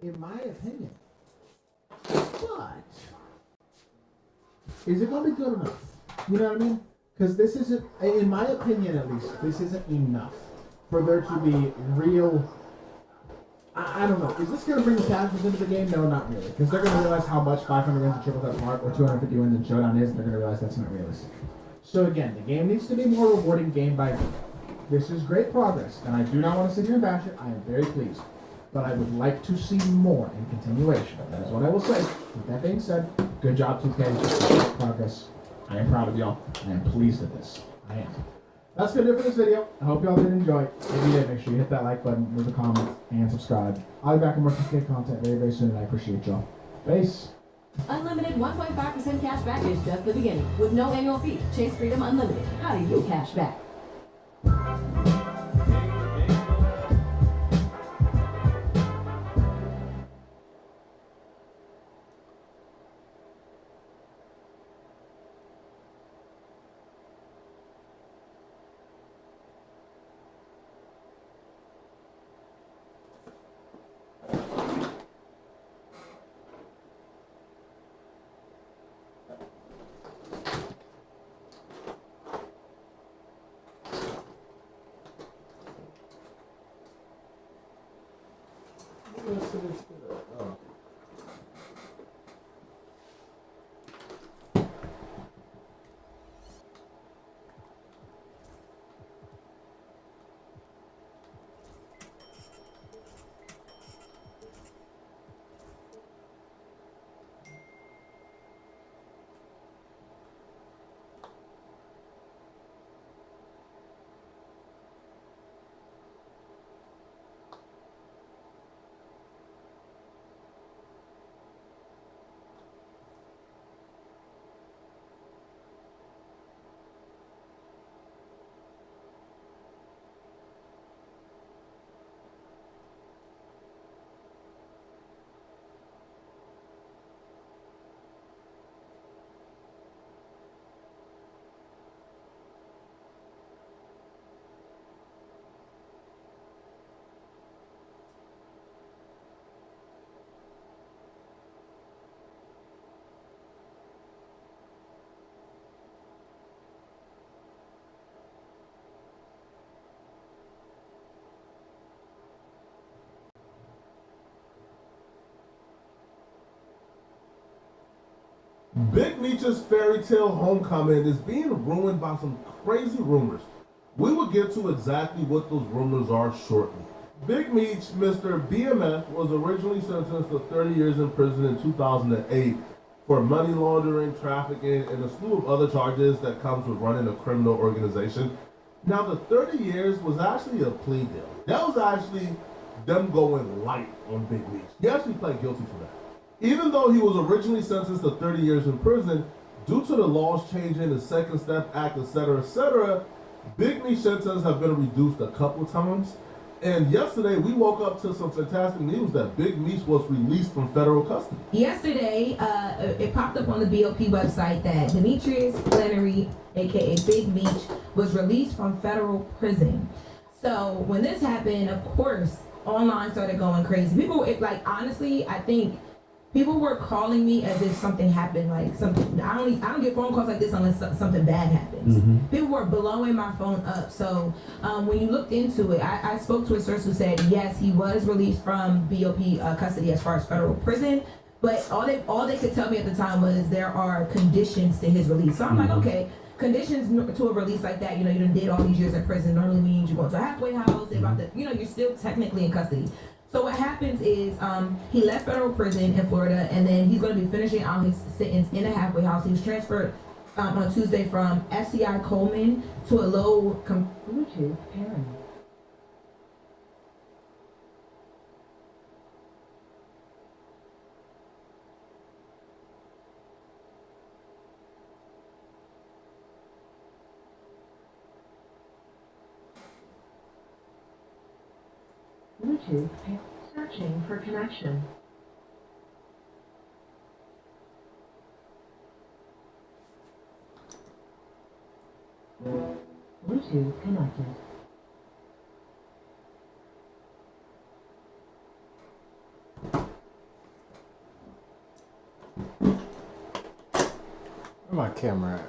in my opinion. But is it going to be good enough? You know what I mean? Because this isn't, in my opinion at least, this isn't enough for there to be real. I don't know. Is this going to bring the casuals into the game? No, not really. Because they're going to realize how much 500 wins in Triple Threat Park or 250 wins in Showdown is, and they're going to realize that's not realistic. So again, the game needs to be more rewarding game by game. This is great progress, and I do not want to sit here and bash it. I am very pleased. But I would like to see more in continuation. That is what I will say. With that being said, good job, 2K. Progress. I am proud of y'all. I am pleased with this. I am. That's going to do it for this video. I hope y'all did enjoy it. If you did, make sure you hit that like button, leave a comment, and subscribe. I'll be back with more 2K content very, very soon, and I appreciate y'all. Peace. Unlimited 1.5% cash back is just the beginning. With no annual fee. Chase Freedom Unlimited. How do you cash back? Oh. Big Meech's fairy tale homecoming is being ruined by some crazy rumors. We will get to exactly what those rumors are shortly. Big Meech, Mr. BMF, was originally sentenced to 30 years in prison in 2008 for money laundering, trafficking, and a slew of other charges that comes with running a criminal organization. Now, the 30 years was actually a plea deal. That was actually them going light on Big Meech. He actually pled guilty to that. Even though he was originally sentenced to 30 years in prison, due to the laws changing, the Second Step Act, etc., Big Meech sentences have been reduced a couple times. And yesterday, we woke up to some fantastic news that Big Meech was released from federal custody. Yesterday, it popped up on the BOP website that Demetrius Flannery, aka Big Meech, was released from federal prison. So when this happened, of course, online started going crazy. People, honestly, I think people were calling me as if something happened, like something. I don't get phone calls like this unless something bad happens. Mm-hmm. People were blowing my phone up. So when you looked into it, I spoke to a source who said yes, he was released from BOP custody as far as federal prison. But all they could tell me at the time was there are conditions to his release. So I'm like, okay, conditions to a release like that. You done did all these years in prison. Normally means you go to a halfway house. They're about to, you're still technically in custody. So what happens is he left federal prison in Florida, and then he's going to be finishing out his sentence in a halfway house. He was transferred on Tuesday from FCI Coleman to a low Bluetooth pairing. Bluetooth searching for connection. Bluetooth connected. Where my camera at?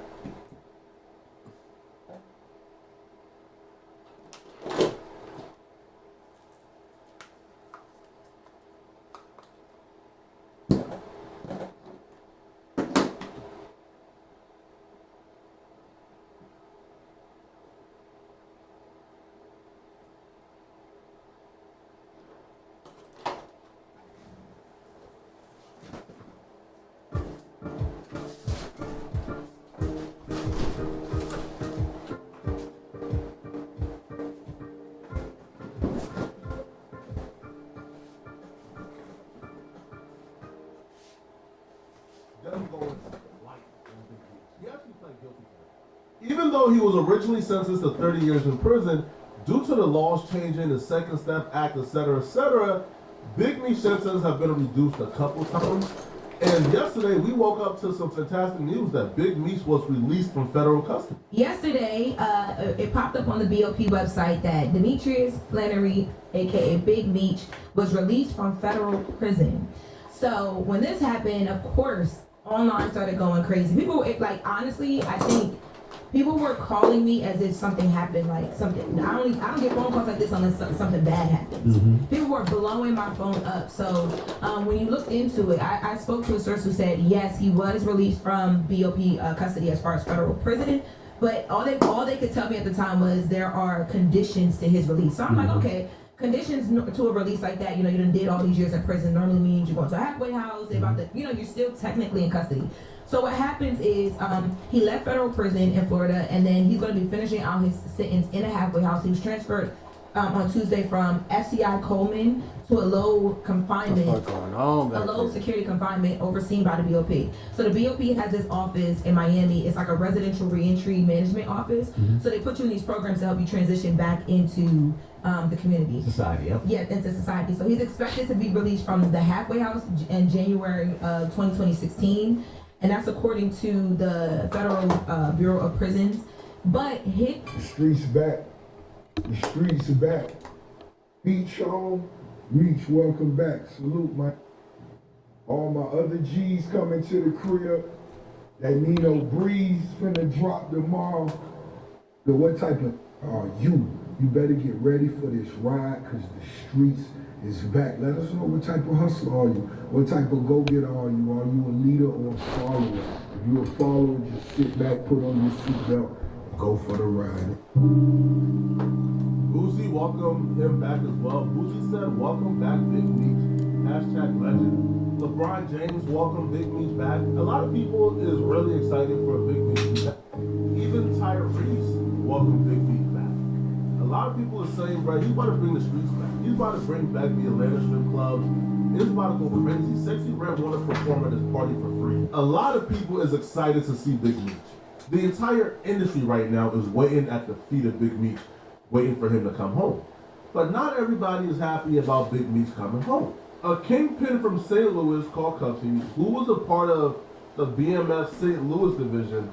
Them going light on Big Meech. He actually pled guilty to it. Even though he was originally sentenced to 30 years in prison, due to the laws changing, the Second Step Act, etc., Big Meech sentences have been reduced a couple times. And yesterday, we woke up to some fantastic news that Big Meech was released from federal custody. Yesterday, it popped up on the BOP website that Demetrius Flannery, aka Big Meech, was released from federal prison. So when this happened, of course, online started going crazy. People, honestly, I think people were calling me as if something happened, like something. I don't get phone calls like this unless something bad happens. Mm-hmm. People were blowing my phone up. So when you looked into it, I spoke to a source who said yes, he was released from BOP custody as far as federal prison. But all they could tell me at the time was there are conditions to his release. So I'm like, okay. Conditions to a release like that, you done did all these years in prison, normally means you're going to a halfway house, you're still technically in custody. So what happens is he left federal prison in Florida, and then he's going to be finishing out his sentence in a halfway house. He was transferred on Tuesday from FCI Coleman to a low confinement, a low security confinement overseen by the BOP. So the BOP has this office in Miami. It's like a residential reentry management office. Mm-hmm. So they put you in these programs to help you transition back into the community. Society, yep. Yeah, into society. So he's expected to be released from the halfway house in January 2016. And that's according to the Federal Bureau of Prisons. But the streets back. The streets are back. Beach on, Meech, welcome back. Salute all my other G's coming to the crib. That Nino Breeze finna drop tomorrow. But what type of you better get ready for this ride, cause the streets is back. Let us know what type of hustler are you? What type of go-getter are you? Are you a leader or a follower? If you're a follower, just sit back, put on your seatbelt, go for the ride. Boosie welcomed him back as well. Boosie said, welcome back, Big Meech. #legend. LeBron James welcomed Big Meech back. A lot of people is really excited for Big Meech back. Even Tyrese welcomed Big Meech back. A lot of people are saying, bro, he's about to bring the streets back. He's about to bring back the Atlanta strip club. It's about to go crazy. Sexy Red want to perform at his party for free. A lot of people is excited to see Big Meech. The entire industry right now is waiting at the feet of Big Meech, waiting for him to come home. But not everybody is happy about Big Meech coming home. A kingpin from St. Louis called Cuffy, who was a part of the BMF St. Louis division,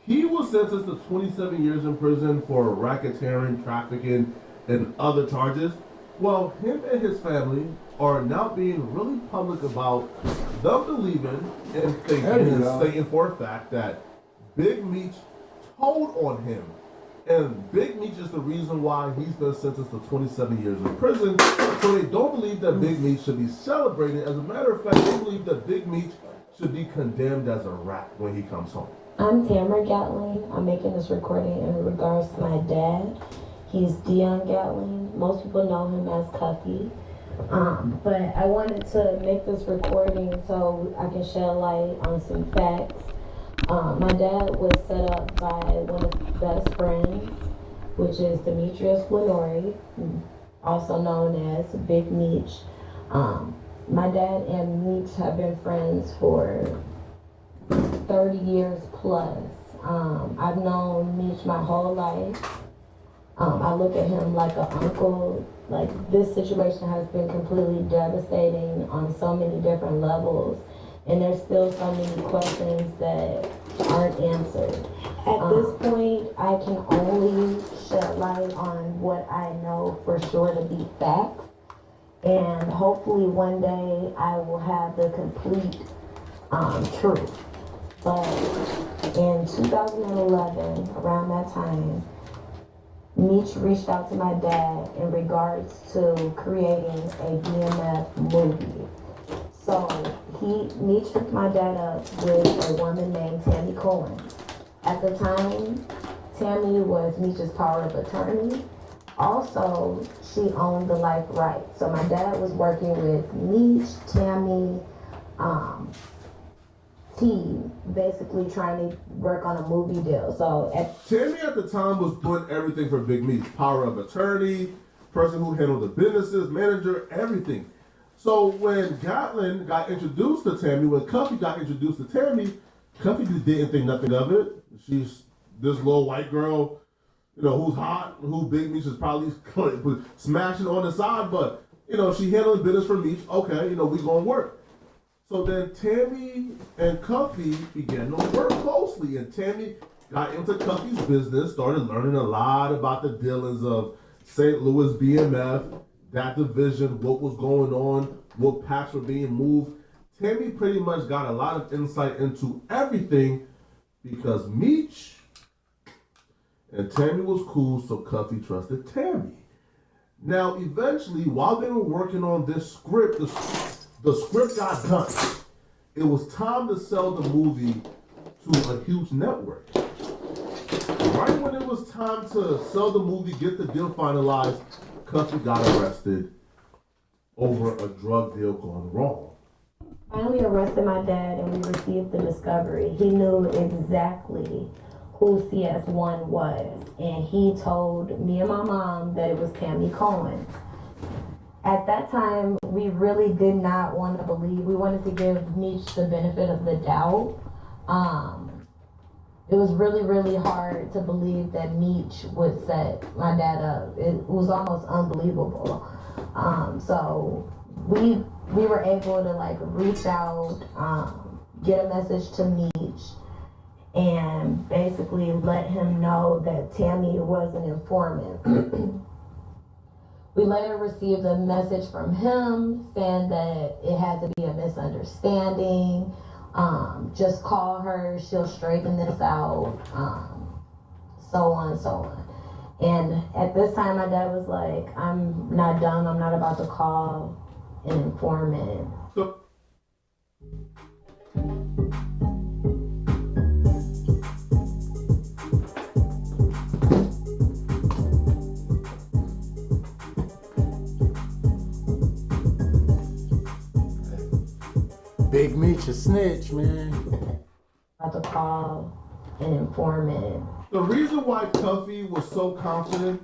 he was sentenced to 27 years in prison for racketeering, trafficking, and other charges. Well, him and his family are now being really public about them believing and thinking and stating for a fact that Big Meech told on him. And Big Meech is the reason why he's been sentenced to 27 years in prison. So they don't believe that Big Meech should be celebrated. As a matter of fact, they believe that Big Meech should be condemned as a rat when he comes home. I'm Tamara Gatling. I'm making this recording in regards to my dad. He's Dion Gatling. Most people know him as Cuffy. But I wanted to make this recording so I can shed light on some facts. My dad was set up by one of his best friends, which is Demetrius Flannery, also known as Big Meech. My dad and Meech have been friends for 30 years plus. I've known Meech my whole life. I look at him like an uncle. Like, this situation has been completely devastating on so many different levels. And there's still so many questions that aren't answered. At this point, I can only shed light on what I know for sure to be facts. And hopefully one day I will have the complete truth. But In 2011, around that time, Meech reached out to my dad in regards to creating a BMF movie. So Meech hooked my dad up with a woman named Tammy Cohen. At the time, Tammy was Meech's power of attorney. Also, she owned the life rights. So my dad was working with Meech, Tammy, T, basically trying to work on a movie deal. So Tammy at the time was doing everything for Big Meech. Power of attorney, person who handled the businesses, manager, everything. So when Gatlin got introduced to Tammy, when Cuffy got introduced to Tammy, Cuffy just didn't think nothing of it. She's this little white girl, who's hot, who Big Meech is probably smashing on the side, but, she handling business for Meech. Okay, we gonna work. So then Tammy and Cuffy began to work closely, and Tammy got into Cuffy's business, started learning a lot about the dealings of St. Louis BMF, that division, what was going on, what packs were being moved. Tammy pretty much got a lot of insight into everything because Meech and Tammy was cool, so Cuffy trusted Tammy. Now, eventually, while they were working on this script, the script got done. It was time to sell the movie to a huge network. Right when it was time to sell the movie, get the deal finalized, Cuffy got arrested over a drug deal gone wrong. finally arrested my dad and we received the discovery, he knew exactly who CS1 was. And he told me and my mom that it was Tammy Cohen. At that time, we really did not want to believe. We wanted to give Meech the benefit of the doubt. It was really, really hard to believe that Meech would set my dad up. It was almost unbelievable. So we were able to reach out, get a message to Meech, and basically let him know that Tammy was an informant. We later received a message from him saying that it had to be a misunderstanding. Just call her, she'll straighten this out, so on and so on. And at this time, my dad was like, I'm not dumb, I'm not about to call an informant. Big Meech a snitch, man. About to call an informant. The reason why Cuffy was so confident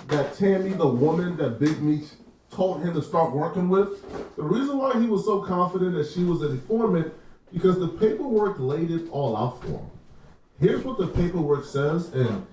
that Tammy, the woman that Big Meech told him to start working with, the reason why he was so confident that she was an informant, because the paperwork laid it all out for him. Here's what the paperwork says, and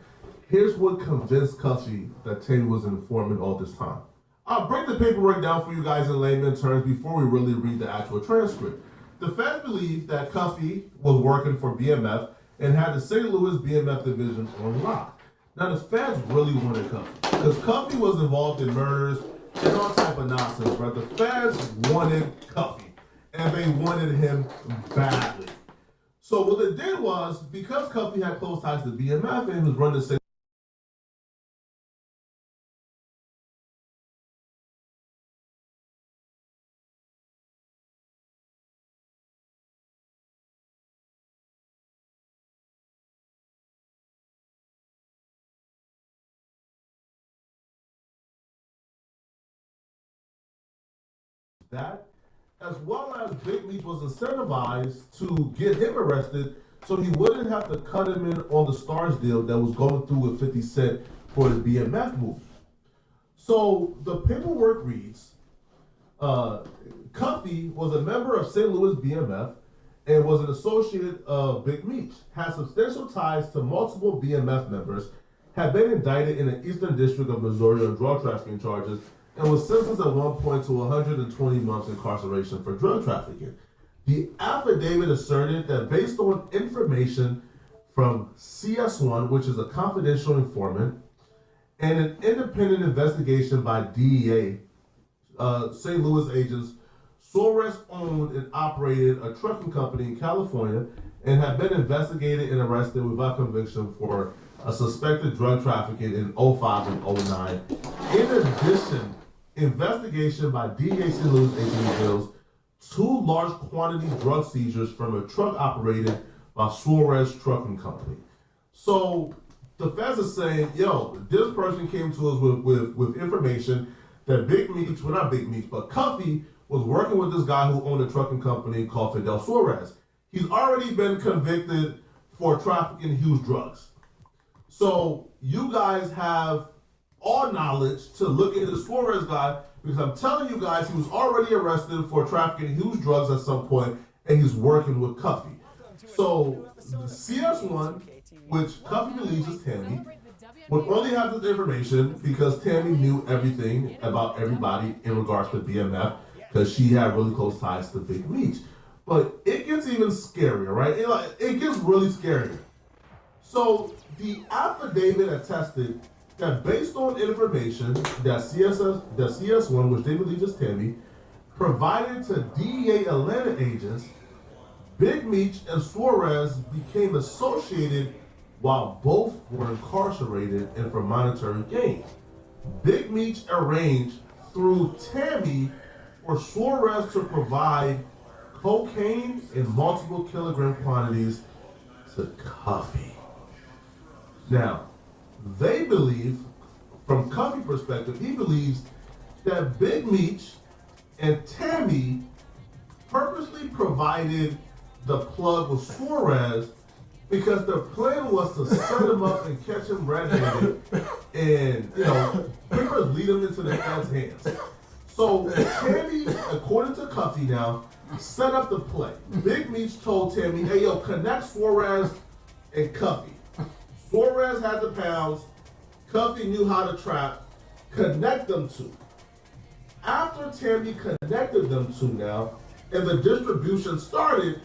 here's what convinced Cuffy that Tammy was an informant all this time. I'll break the paperwork down for you guys in layman terms before we really read the actual transcript. The feds believed that Cuffy was working for BMF and had the St. Louis BMF division on lock. Now the feds really wanted Cuffy because Cuffy was involved in murders and all type of nonsense, but the feds wanted Cuffy and they wanted him badly. So what they did was, because Cuffy had close ties to BMF and he was running the St. that, as well as Big Meech was incentivized to get him arrested so he wouldn't have to cut him in on the Stars deal that was going through with 50 Cent for the BMF movie. So the paperwork reads, Cuffy was a member of St. Louis BMF and was an associate of Big Meech, had substantial ties to multiple BMF members, had been indicted in the Eastern District of Missouri on drug trafficking charges, and was sentenced at one point to 120 months incarceration for drug trafficking. The affidavit asserted that based on information from CS1, which is a confidential informant, and an independent investigation by DEA, St. Louis agents, Soares owned and operated a trucking company in California and had been investigated and arrested without conviction for a suspected drug trafficking in 05 and 09. In addition, investigation by DEA St. Louis AG reveals 2 large quantity drug seizures from a truck operated by Suarez Trucking Company. So the feds are saying, yo, this person came to us with information that Big Meech, well not Big Meech, but Cuffy was working with this guy who owned a trucking company called Fidel Suarez. He's already been convicted for trafficking huge drugs. So you guys have all knowledge to look into the Suarez guy, because I'm telling you guys, he was already arrested for trafficking huge drugs at some point, and he's working with Cuffy. So the CS1, which Cuffy believes is Tammy, would only have this information because Tammy knew everything about everybody in regards to BMF, because she had really close ties to Big Meech. But it gets even scarier, right? It gets really scarier. So the affidavit attested that based on information that CS1, which they believe is Tammy, provided to DEA Atlanta agents, Big Meech and Suarez became associated while both were incarcerated and for monetary gain. Big Meech arranged through Tammy for Suarez to provide cocaine in multiple kilogram quantities to Cuffy. Now, they believe, from Cuffy's perspective, he believes that Big Meech and Tammy purposely provided the plug with Suarez because their plan was to set him up and catch him red-handed and, pretty much lead him into the feds' hands. So Tammy, according to Cuffy now, set up the play. Big Meech told Tammy, hey, yo, connect Suarez and Cuffy. Suarez had the pounds, Cuffy knew how to trap, connect them two. After Tammy connected them two now, and the distribution started,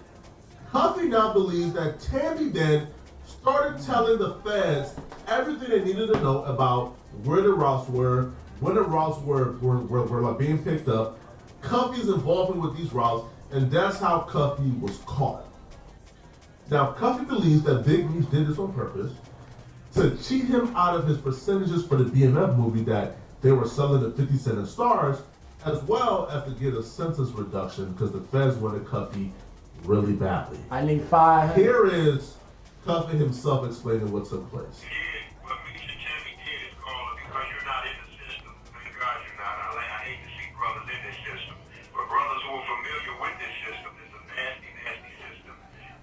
Cuffy now believes that Tammy then started telling the feds everything they needed to know about where the routes were, when the routes were like being picked up, Cuffy's involvement with these routes, and that's how Cuffy was caught. Now, Cuffy believes that Big Meech did this on purpose to cheat him out of his percentages for the BMF movie that they were selling at 50 cents in stars, as well as to get a census reduction because the feds wanted Cuffy really badly. I need 500. Here is Cuffy himself explaining what took place. What Meech and Tammy did is call it because you're not in the system. Thank God you're not. I hate to see brothers in this system. But brothers who are familiar with this system, it's a nasty, nasty system.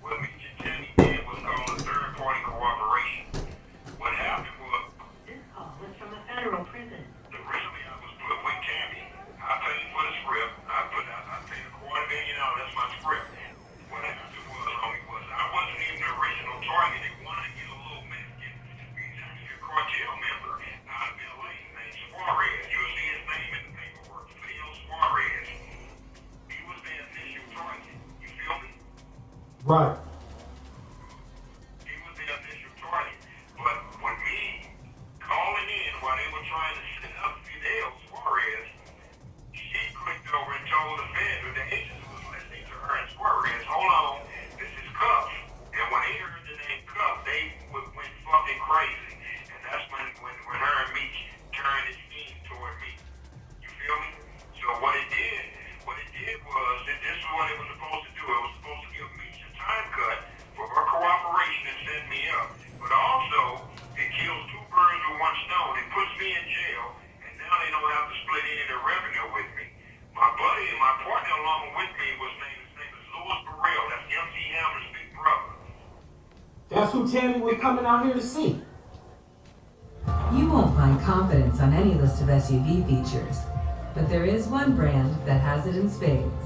What Meech and Tammy did was called a third-party cooperation. What happened was, This call was from a federal prison. originally I was put with Tammy. I paid for the script. I paid $250,000. That's my script. What happened was, homie, I wasn't even the original target. They wanted to get a little Mexican. He's actually a cartel member out of LA named Suarez. You'll see his name in the paperwork. Leo Suarez. He was the initial target. You feel me? Right. He was the initial target. But with me calling in while they were trying to set up Fidel Suarez, she clicked over and told the feds that the agents was listening to her and Suarez, hold on, this is Cuff. And when they heard the name Cuff, they went fucking crazy. And that's when her and Meech turned its scheme toward me. You feel me? So what it did was, this is what it was supposed to do. It was supposed to give Meech a time cut for her cooperation and set me up. But also, it kills 2 birds with 1 stone. It puts me in jail, and now they don't have to split any of the revenue with me. My buddy and my partner along with me was named Louis Burrell. That's MC Hammer's big brother. That's who Tammy was coming out here to see. You won't find confidence on any list of SUV features, but there is one brand that has it in spades.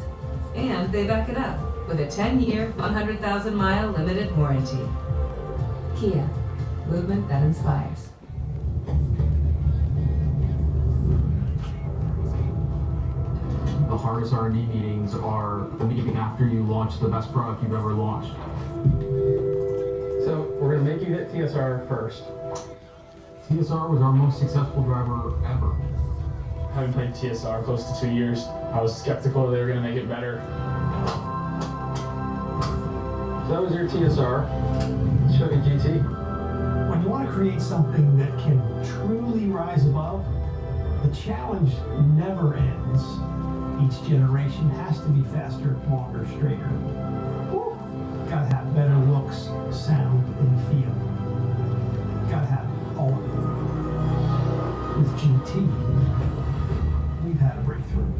And they back it up with a 10-year, 100,000-mile limited warranty. Kia, movement that inspires. The hardest R&D meetings are the meeting after you launch the best product you've ever launched. So we're gonna make you hit TSR first. TSR was our most successful driver ever. Having played TSR close to 2 years, I was skeptical they were gonna make it better. So that was your TSR. Chevy GT. When you want to create something that can truly rise above, the challenge never ends. Each generation has to be faster, longer, straighter. Gotta have better looks, sound, and feel. Gotta have all of it. With GT, we've had a breakthrough.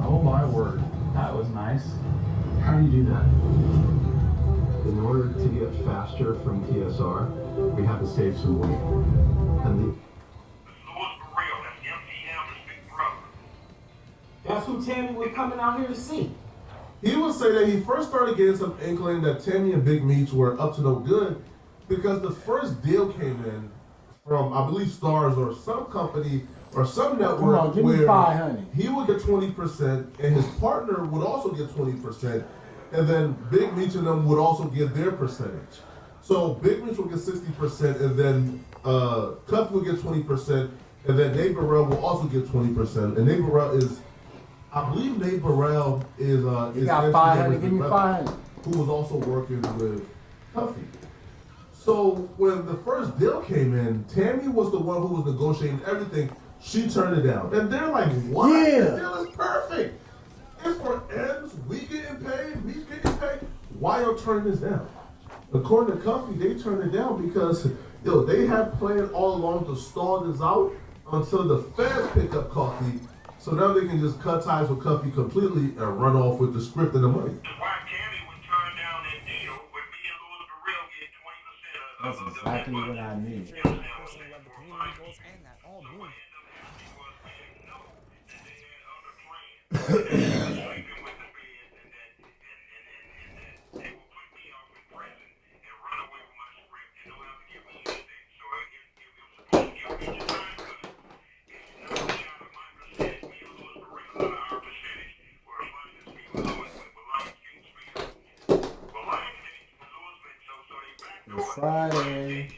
Oh my word, that was nice. How do you do that? In order to get faster from TSR, we have to save some weight. And That's who Tammy was coming out here to see. He would say that he first started getting some inkling that Tammy and Big Meech were up to no good because the first deal came in from, I believe, Stars or some company or some network give me where 500. he would get 20% and his partner would also get 20%, and then Big Meech and them would also get their percentage. So Big Meech will get 60%, and then Cuff will get 20%, and then Nate Burrell will also get 20%. And Nate Burrell is, I believe Nate Burrell is You got 500, give me 500. who was also working with Cuffy. So when the first deal came in, Tammy was the one who was negotiating everything. She turned it down. And they're like, what? Yeah. The deal is perfect. It's for ends. We getting paid. We getting paid. Why y'all turning this down? According to Cuffy, they turned it down because they had planned all along to stall this out until the feds pick up Cuffy. So now they can just cut ties with Cuffy completely and run off with the script and the money. That's exactly what I need. It's Friday.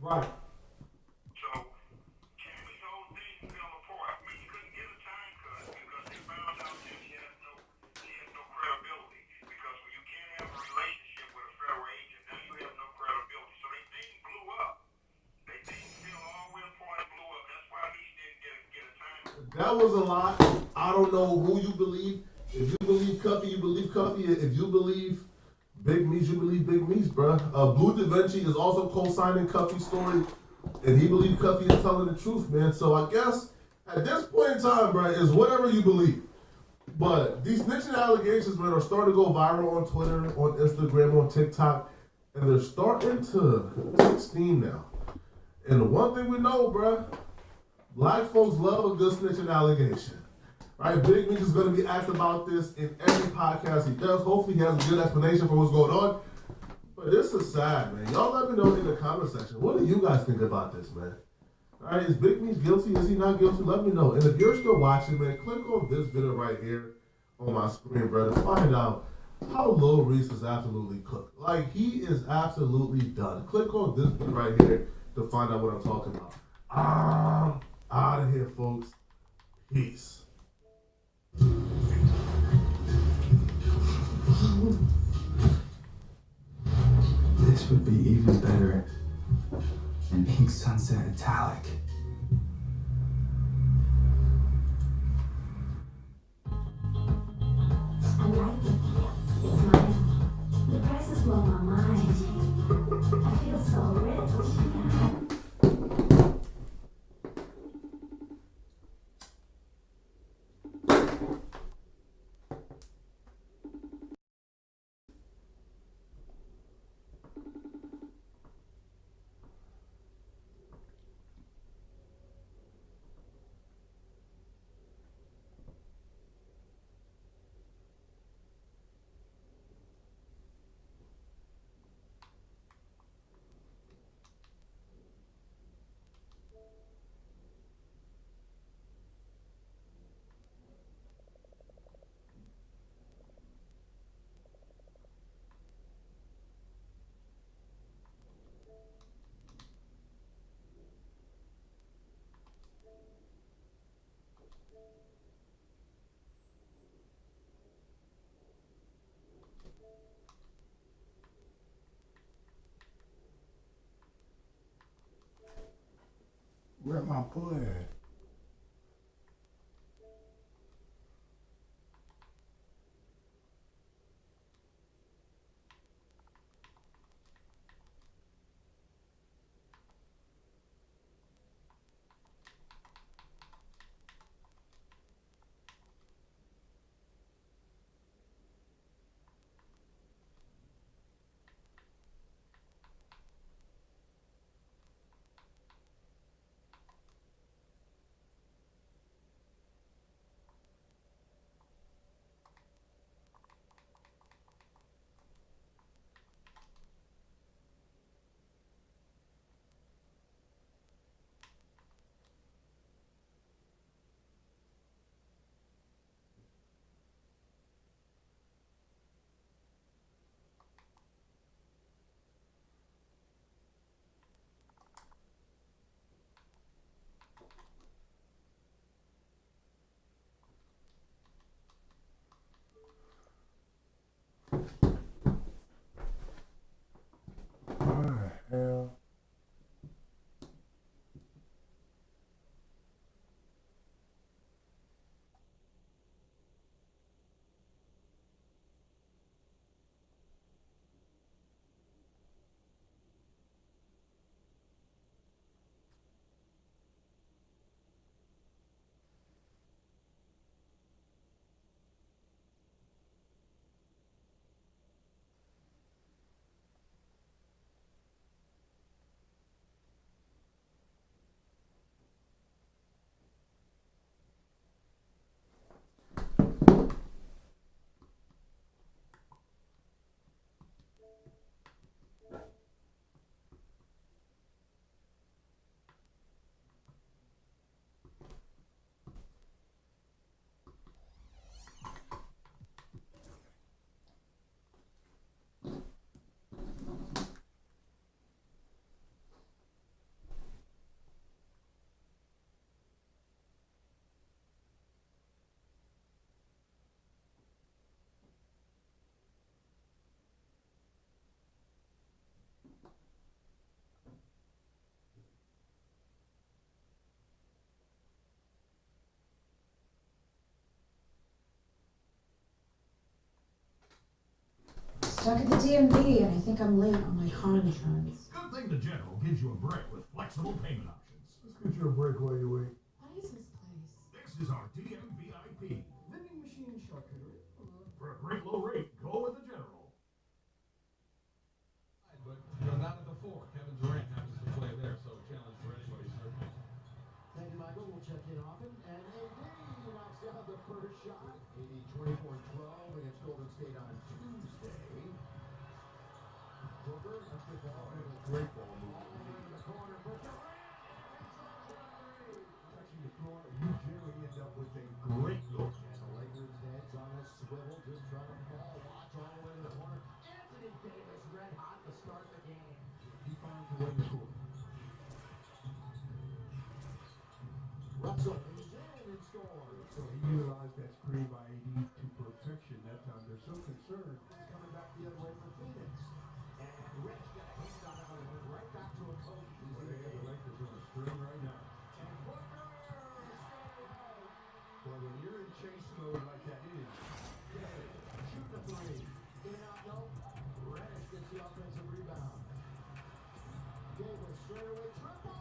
Right. That was a lot. I don't know who you believe. If you believe Cuffy, you believe Cuffy. If you believe Big Meech, you believe Big Meech, bruh. Blue Da Vinci is also co-signing Cuffy's story, and he believes Cuffy is telling the truth, man. So I guess at this point in time, bruh, is whatever you believe. But these snitching allegations, man, are starting to go viral on Twitter, on Instagram, on TikTok, and they're starting to take steam now. And the one thing we know, bruh, black folks love a good snitching allegation. Right? Big Meech is going to be asked about this in every podcast he does. Hopefully he has a good explanation for what's going on. But this is sad, man. Y'all let me know in the comment section. What do you guys think about this, man? All right, is Big Meech guilty? Is he not guilty? Let me know. And if you're still watching, man, click on this video right here on my screen, brother. Find out how Lil Reese is absolutely cooked. Like, he is absolutely done. Click on this video right here to find out what I'm talking about. Out of here, folks. Peace. This would be even better than Pink Sunset Italic. I like it. It's mine. The prices blow my mind. I feel so rich. Where my boy at? Hell. Stuck at the DMV, and I think I'm late on my car insurance. Good thing the General gives you a break with flexible payment options. Let's get you a break while you wait. What is this place? This is our DMVIP. Vending machine charcuterie. For a great low rate, go with the General. But, not at the 4. Kevin Durant happens to play there, so a challenge for anybody, certainly. Thank you, Michael. We'll check in often. And AD knocks down the first shot. AD 24-12 against Golden State on Tuesday. Booker, that's the ball. Great ball move. In the corner, Booker. Touching the floor, you generally end up with a great look. And the Lakers' heads on a swivel, just trying to ball watch all the way to the corner. Anthony Davis red hot to start the game. He finds a way to score. Russell is in and scores. So he utilized that screen by AD to perfection that time. They're so concerned. Coming back the other way for Phoenix. And Rich got a hit on it and went right back to a coach. Well, they got the Lakers on a string right now. And Booker home. Well, when you're in chase mode like that, it is. Shoot the three. In and out, no. Reddish gets the offensive rebound. Davis straight away triple.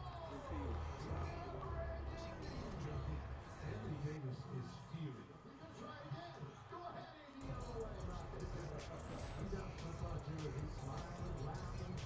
Anthony Davis is furious. He can try again. Go ahead, AD, all the way. He's out so far, too. He's smiling, laughing.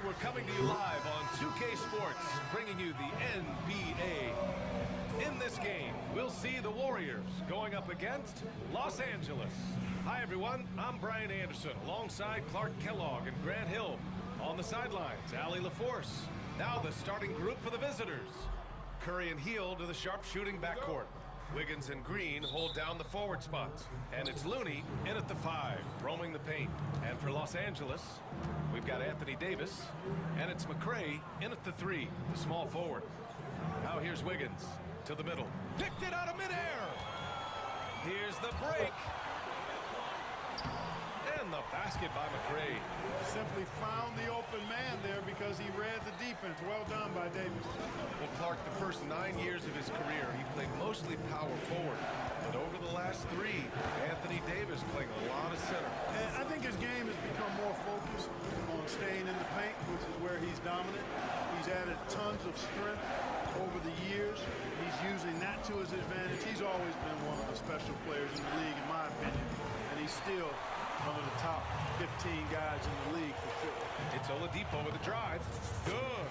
we're coming to you live on 2K Sports, bringing you the NBA. In this game, we'll see the Warriors going up against Los Angeles. Hi, everyone. I'm Brian Anderson, alongside Clark Kellogg and Grant Hill. On the sidelines, Allie LaForce. Now the starting group for the visitors. Curry and Hield to the sharpshooting backcourt. Wiggins and Green hold down the forward spots. And it's Looney in at the 5, roaming the paint. And for Los Angeles, we've got Anthony Davis. And it's McRae in at the 3, the small forward. Now here's Wiggins to the middle. Picked it out of midair. Here's the break. And the basket by McRae. Simply found the open man there because he read the defense. Well done by Davis. Well, Clark, the first 9 years of his career, he played mostly power forward. But over the last 3, Anthony Davis playing a lot of center. And I think his game has become more focused on staying in the paint, which is where he's dominant. He's added tons of strength over the years. He's using that to his advantage. He's always been one of the special players in the league, in my opinion. And he's still one of the top 15 guys in the league for sure. It's Oladipo with a drive. Good.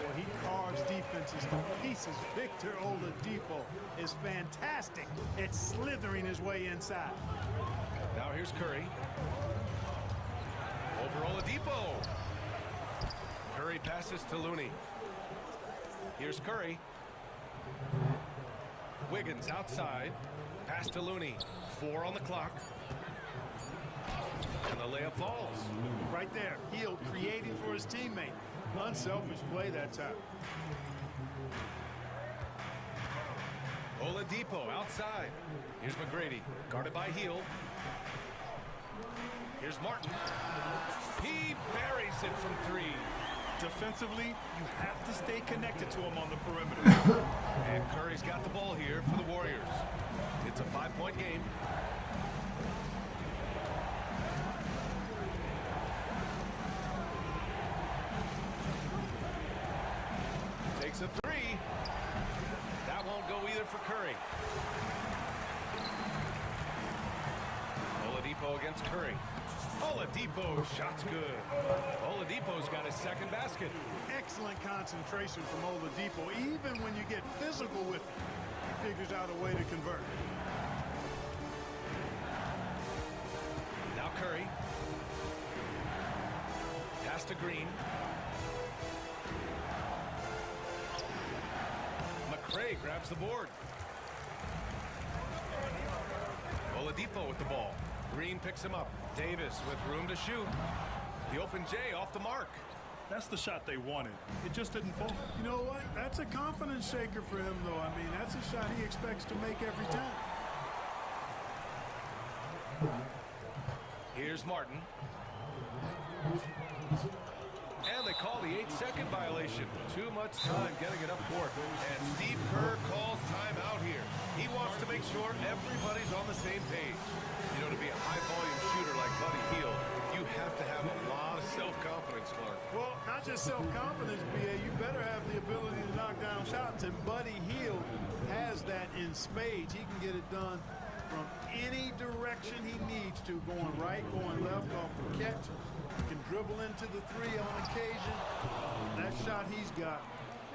Well, he carves defenses to pieces. Victor Oladipo is fantastic at slithering his way inside. Now here's Curry. Over Oladipo. Curry passes to Looney. Here's Curry. Wiggins outside. Pass to Looney. 4 on the clock. And the layup falls. Right there. Hield creating for his teammate. Unselfish play that time. Oladipo outside. Here's McGrady. Guarded by Hield. Here's Martin. He buries it from 3. Defensively, you have to stay connected to him on the perimeter. And Curry's got the ball here for the Warriors. It's a 5-point game. Takes a 3. That won't go either for Curry. Oladipo against Curry. Oladipo, shot's good. Oladipo's got his second basket. Excellent concentration from Oladipo. Even when you get physical with him, he figures out a way to convert. Now Curry. Pass to Green. McRae grabs the board. Oladipo with the ball. Green picks him up. Davis with room to shoot. The open J off the mark. That's the shot they wanted. It just didn't fall. You know what? That's a confidence shaker for him, though. I mean, that's a shot he expects to make every time. Here's Martin. And they call the 8-second violation. Too much time getting it up court. And Steve Kerr calls timeout here. He wants to make sure everybody's on the same page. You know, to be a high-volume shooter like Buddy Hield, you have to have a lot of self-confidence, Clark. Well, not just self-confidence, B.A. You better have the ability to knock down shots. And Buddy Hield has that in spades. He can get it done from any direction he needs to, going right, going left, off the catch. He can dribble into the 3 on occasion. That shot he's got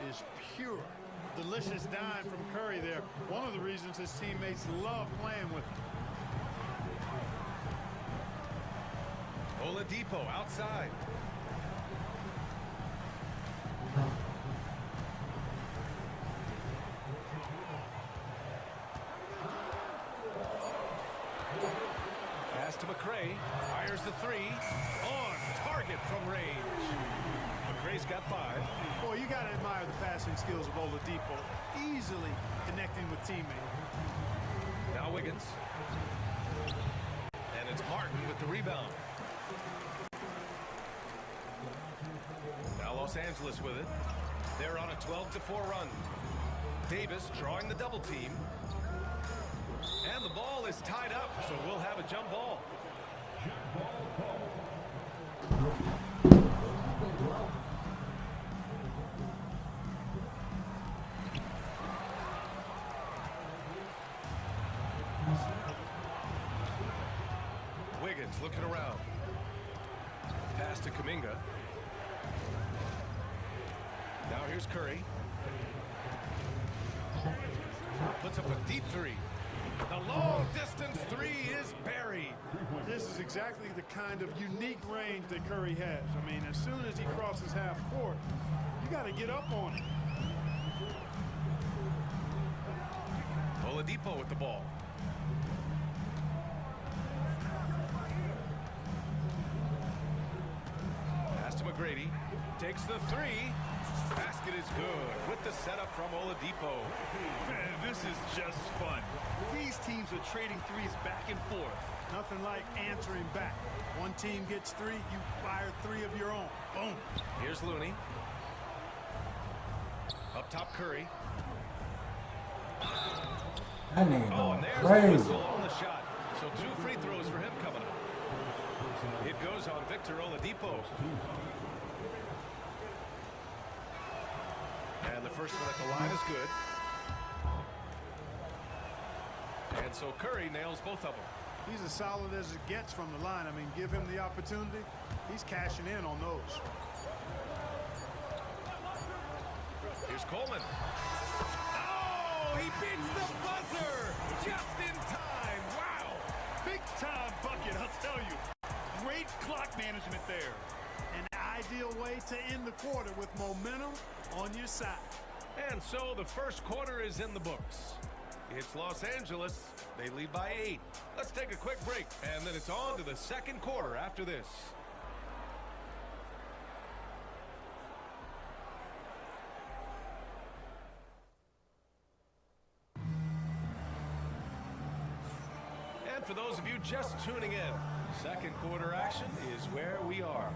is pure. Delicious dime from Curry there. One of the reasons his teammates love playing with him. Oladipo outside. Pass to McRae. Fires the 3. On target from range. McRae's got 5. Boy, you got to admire the passing skills of Oladipo. Easily connecting with teammates. Now Wiggins. And it's Martin with the rebound. Now Los Angeles with it. They're on a 12-4 run. Davis drawing the double team. And the ball is tied up, so we'll have a jump ball. Wiggins looking around. Pass to Kuminga. Here's Curry. Puts up a deep three. The long distance three is buried. This is exactly the kind of unique range that Curry has. I mean, as soon as he crosses half court, you got to get up on him. Oladipo with the ball. Pass to McGrady. Takes the three. Basket is good with the setup from Oladipo. Man, this is just fun. These teams are trading threes back and forth. Nothing like answering back. One team gets three, you fire three of your own. Boom. Here's Looney. Up top, Curry. That nigga And going there's the crazy. whistle on the shot. So 2 free throws for him coming up. It goes on Victor Oladipo. And the first one at the line is good. And so Curry nails both of them. He's as solid as it gets from the line. I mean, give him the opportunity. He's cashing in on those. Here's Coleman. Oh, he beats the buzzer just in time. Wow. Big time bucket, I'll tell you. Great clock management there. An ideal way to end the quarter with momentum on your side. And so the first quarter is in the books. It's Los Angeles. They lead by 8. Let's take a quick break, and then it's on to the second quarter after this. And for those of you just tuning in, second quarter action is where we are.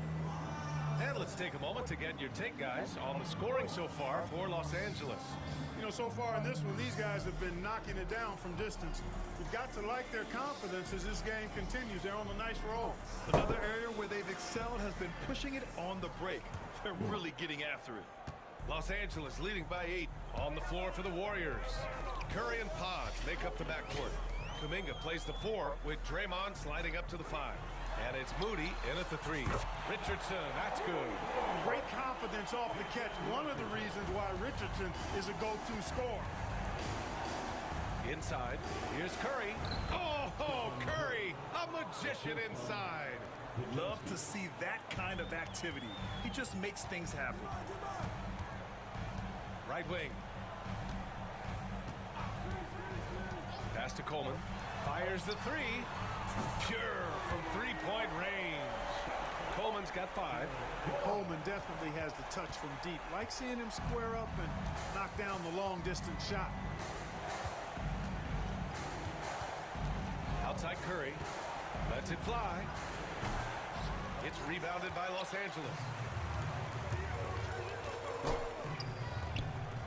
And let's take a moment to get your take, guys, on the scoring so far for Los Angeles. You know, so far in this one, these guys have been knocking it down from distance. You've got to like their confidence as this game continues. They're on a nice roll. Another area where they've excelled has been pushing it on the break. They're really getting after it. Los Angeles leading by 8 on the floor for the Warriors. Curry and Podge make up the backcourt. Kuminga plays the 4 with Draymond sliding up to the 5. And it's Moody in at the 3. Richardson, that's good. Great confidence off the catch. One of the reasons why Richardson is a go-to scorer. Inside, here's Curry. Oh, Curry, a magician inside. Love to see that kind of activity. He just makes things happen. Right wing. Pass to Coleman. Fires the 3. Pure from three-point range. Coleman's got 5. Coleman definitely has the touch from deep. Like seeing him square up and knock down the long-distance shot. Outside Curry. Lets it fly. It's rebounded by Los Angeles.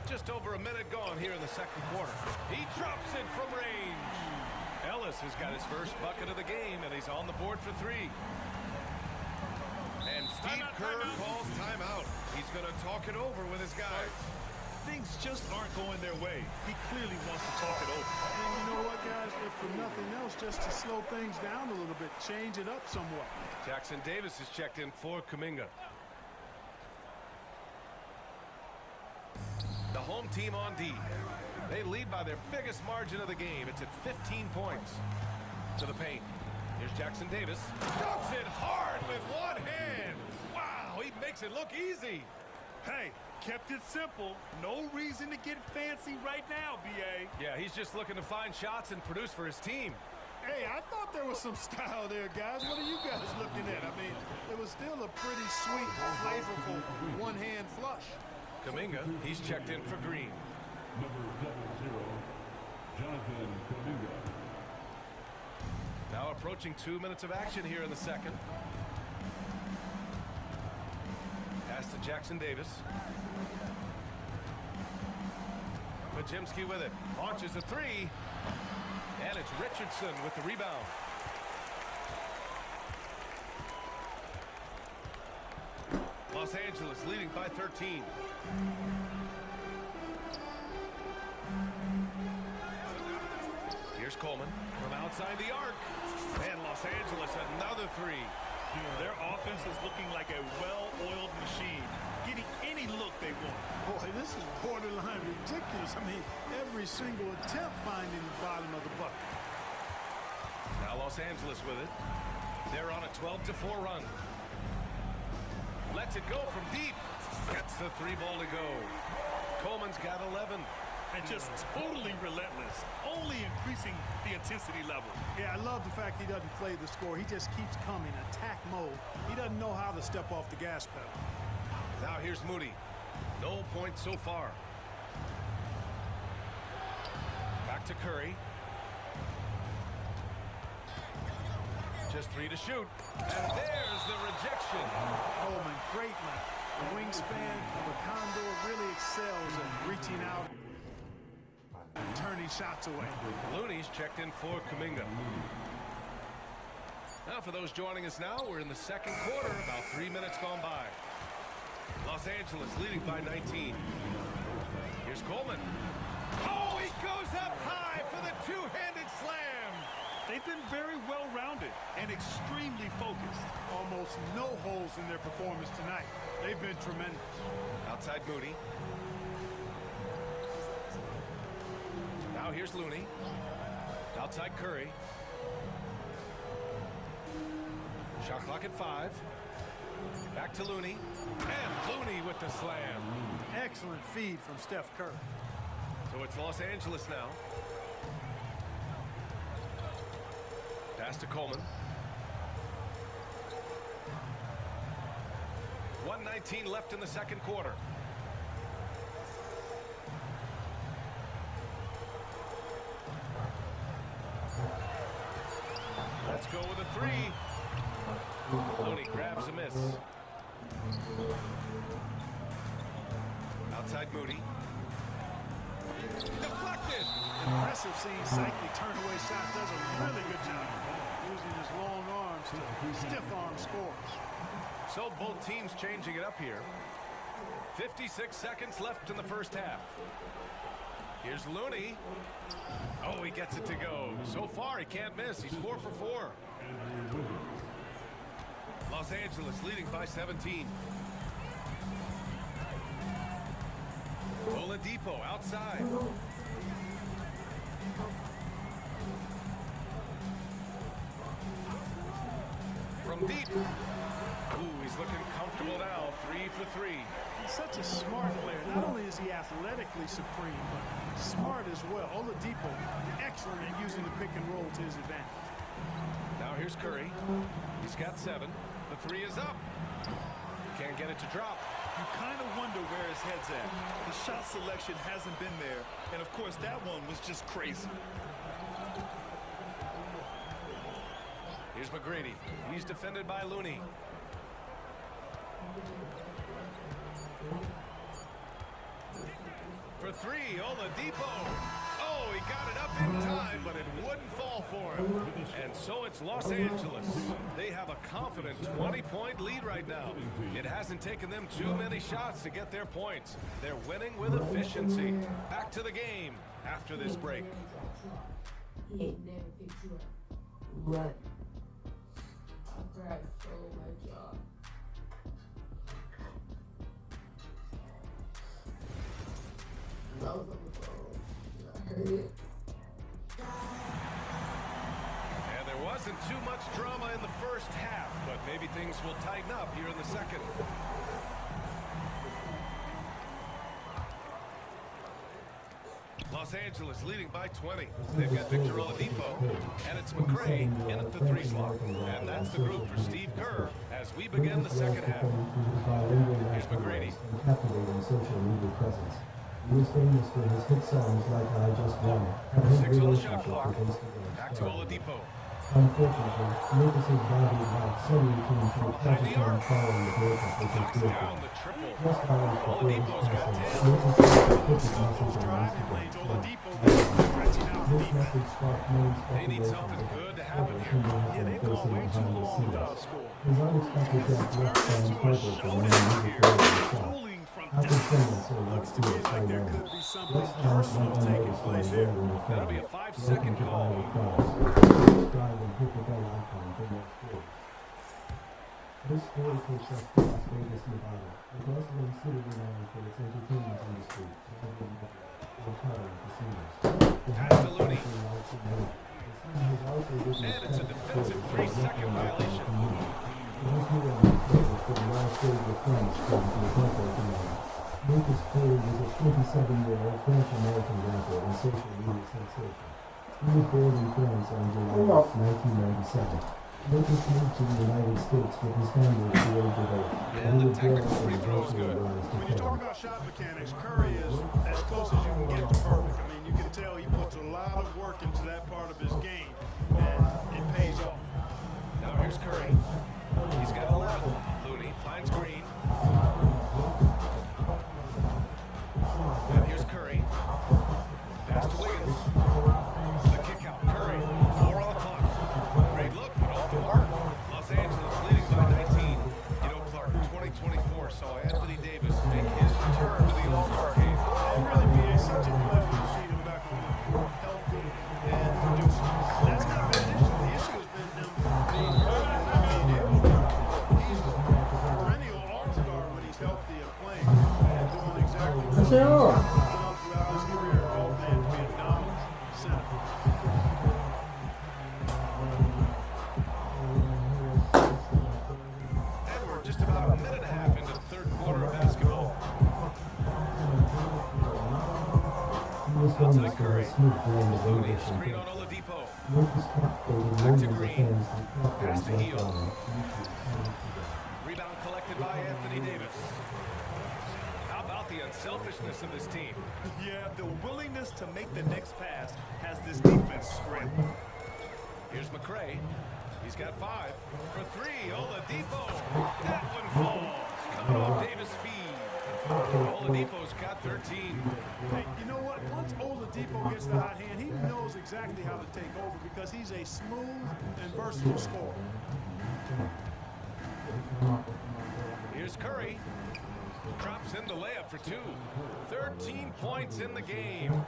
Just over a minute gone here in the second quarter. He drops it from range. Ellis has got his first bucket of the game, and he's on the board for 3. And Steve Kerr calls timeout. He's going to talk it over with his guys. Things just aren't going their way. He clearly wants to talk it over. And you know what, guys? If for nothing else, just to slow things down a little bit, change it up somewhat. Jackson Davis is checked in for Kuminga. The home team on D. They lead by their biggest margin of the game. It's at 15 points. To the paint. Here's Jackson Davis. Dunks it hard with one hand. Wow, he makes it look easy. Hey, kept it simple. No reason to get fancy right now, B.A. Yeah, he's just looking to find shots and produce for his team. Hey, I thought there was some style there, guys. What are you guys looking at? I mean, it was still a pretty sweet, flavorful one-hand flush. Kuminga, he's checked in for Green. Number 00, Jonathan Kuminga. Now approaching 2 minutes of action here in the second. Pass to Jackson Davis. Majimski with it. Launches a 3. And it's Richardson with the rebound. Los Angeles leading by 13. Here's Coleman from outside the arc. And Los Angeles another 3. Their offense is looking like a well-oiled machine, getting any look they want. Boy, ridiculous. I mean, every single attempt finding the bottom of the bucket. Now Los Angeles with it. They're on a 12-4 run. Lets it go from deep. Gets the 3-ball to go. Coleman's got 11. And just totally relentless, only increasing the intensity level. Yeah, I love the fact he doesn't play the score. He just keeps coming, attack mode. He doesn't know how to step off the gas pedal. Now here's Moody. No points so far. Back to Curry. Just 3 to shoot. And there's the rejection. Coleman, great left. The wingspan of a Condor really excels at reaching out and turning shots away. Looney's checked in for Kuminga. Now for those joining us now, we're in the second quarter, about 3 minutes gone by. Los Angeles leading by 19. Here's Coleman. Oh, he goes up high for the two-handed slam. They've been very well-rounded and extremely focused. Almost no holes in their performance tonight. They've been tremendous. Outside Moody. Now here's Looney. Outside Curry. Shot clock at 5. Back to Looney. And Looney with the slam. Excellent feed from Steph Curry. So it's Los Angeles now. Pass to Coleman. 1:19 left in the second quarter. Let's go with a 3. Looney grabs a miss. Outside Moody. Deflected. Impressive seeing Cycli turn away shots. Does a really good job using his long arms to stiff arm scores. So both teams changing it up here. 56 seconds left in the first half. Here's Looney. Oh, he gets it to go. So far, he can't miss. He's 4 for 4. Los Angeles leading by 17. Oladipo outside. From deep. Ooh, he's looking comfortable now. 3 for 3. He's such a smart player. Not only is he athletically supreme, but smart as well. Oladipo, excellent at using the pick and roll to his advantage. Now here's Curry. He's got 7. The 3 is up. Can't get it to drop. You kind of wonder where his head's at. The shot selection hasn't been there. And, of course, that one was just crazy. Here's McGrady. He's defended by Looney. For 3, Oladipo. Oh, he got it up in time, but it wouldn't fall for him. And so it's Los Angeles. They have a confident 20-point lead right now. It hasn't taken them too many shots to get their points. They're winning with efficiency. Back to the game after this break. He ain't never picked you up. Run. After I stole my job. I was on the phone. I heard it. And there wasn't too much drama in the first half, but maybe things will tighten up here in the second. Los Angeles leading by 20. They've got Victor Oladipo, and it's McRae in at the 3 slot. And that's the group for Steve Kerr as we begin the second half. Here's McGrady. He was famous for his hit songs like I Just Won. 6 on the shot clock. Back to Oladipo. Unfortunately, Lucas's body lacked so many teams to catch him following the breakup with his vehicle. Just hours before his passing, Lucas sent a message on Instagram. This message sparked main speculation over who may have been facing behind the scenes. His unexpected death left fans hopeless for when the music career himself. After spending so much to it so well, let's not unnoticed by the world in the film. Welcome to Bible Cross. Subscribe and hit the bell icon for more stories. This story takes us to Las Vegas, Nevada. It's also considered renowned for its entertainment industry. And it's a defensive 3-second violation. Lucas Perry was a 27-year-old French-American rapper and social media sensation. He was born in France on July 1997. Lucas moved to the United States with his family at the age of 8. And the technical free throw is good. When you talk about shot mechanics, Curry is as close as you can get to perfect. I mean, you can tell he puts a lot of work into that part of his game, and it pays off. Now here's Curry. He's got 11. Looney finds Green. And here's Curry. Pass to Wiggins. The kick out. Curry. 4 on the clock. Great look, but off the mark. Los Angeles leading by 19. You know, Clark, 2024 saw Anthony Davis make his return to the All-Star game. It really be such a pleasure to see him back on the court, healthy and producing. That's not been an issue. The issue has been him being hurt. He's a perennial all-star when he's healthy and playing and doing exactly what he's done throughout his career, both and to be a dominant center. And we're just about a minute and a half into the third quarter of basketball. Out to the Curry. Looney, screen on Oladipo. Back to Green. Pass to Hield. Rebound collected by Anthony Davis. How about the unselfishness of this team? Yeah, the willingness to make the next pass has this defense scrambling. Here's McRae. He's got 5. For 3, Oladipo. That one falls. Coming off Davis' feed. Oladipo's got 13. Hey, you know what? Once Oladipo gets the hot hand, he knows exactly how to take over because he's a smooth and versatile scorer. Here's Curry. Drops in the layup for 2. 13 points in the game.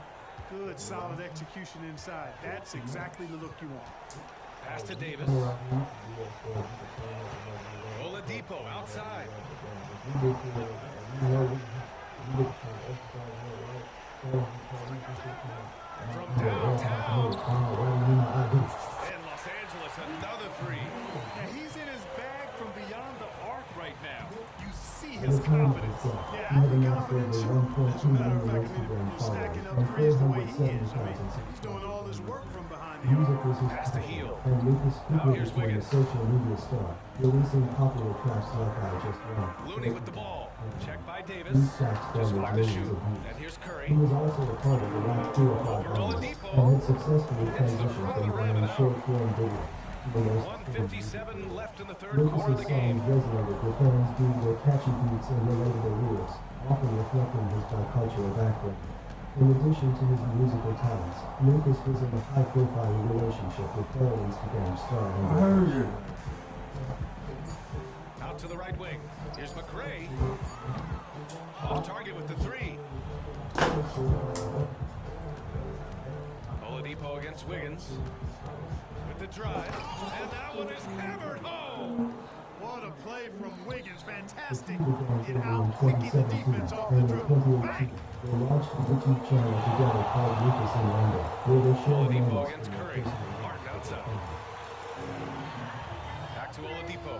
Good, solid execution inside. That's exactly the look you want. Pass to Davis. Oladipo outside. From downtown. And Los Angeles, another 3. Now he's in his bag from beyond the arc right now. You see his confidence. Yeah, I think confidence, as a matter of fact, stacking up threes the way he is. I mean, he's doing all this work from behind the arc. Pass to Hield. Now here's Wiggins. Social media star, releasing popular tracks like I Just Won. Looney with the ball. Check by Davis. Just wanted to shoot. And here's Curry. He was also a part of the Rock 2 Over Oladipo. and had successfully transitioned from playing short-form video. 1:57 left in the third quarter of Lucas's the game. songs resonated with fans due to their catchy beats and relatable lyrics, often reflecting his bicultural background. In addition to his musical talents, Lucas was in a high-profile relationship with fellow Instagram star. I heard you. Out to the right wing. Here's McRae. Off target with the 3. Oladipo against Wiggins. With the drive. And that one is hammered home. What a play from Wiggins. Fantastic. It out-quicking the defense off the dribble. Bang! They launched a YouTube channel together called Lucas in London, where they shared Oladipo moments against from Curry. their personal Martin outside. Back to Oladipo.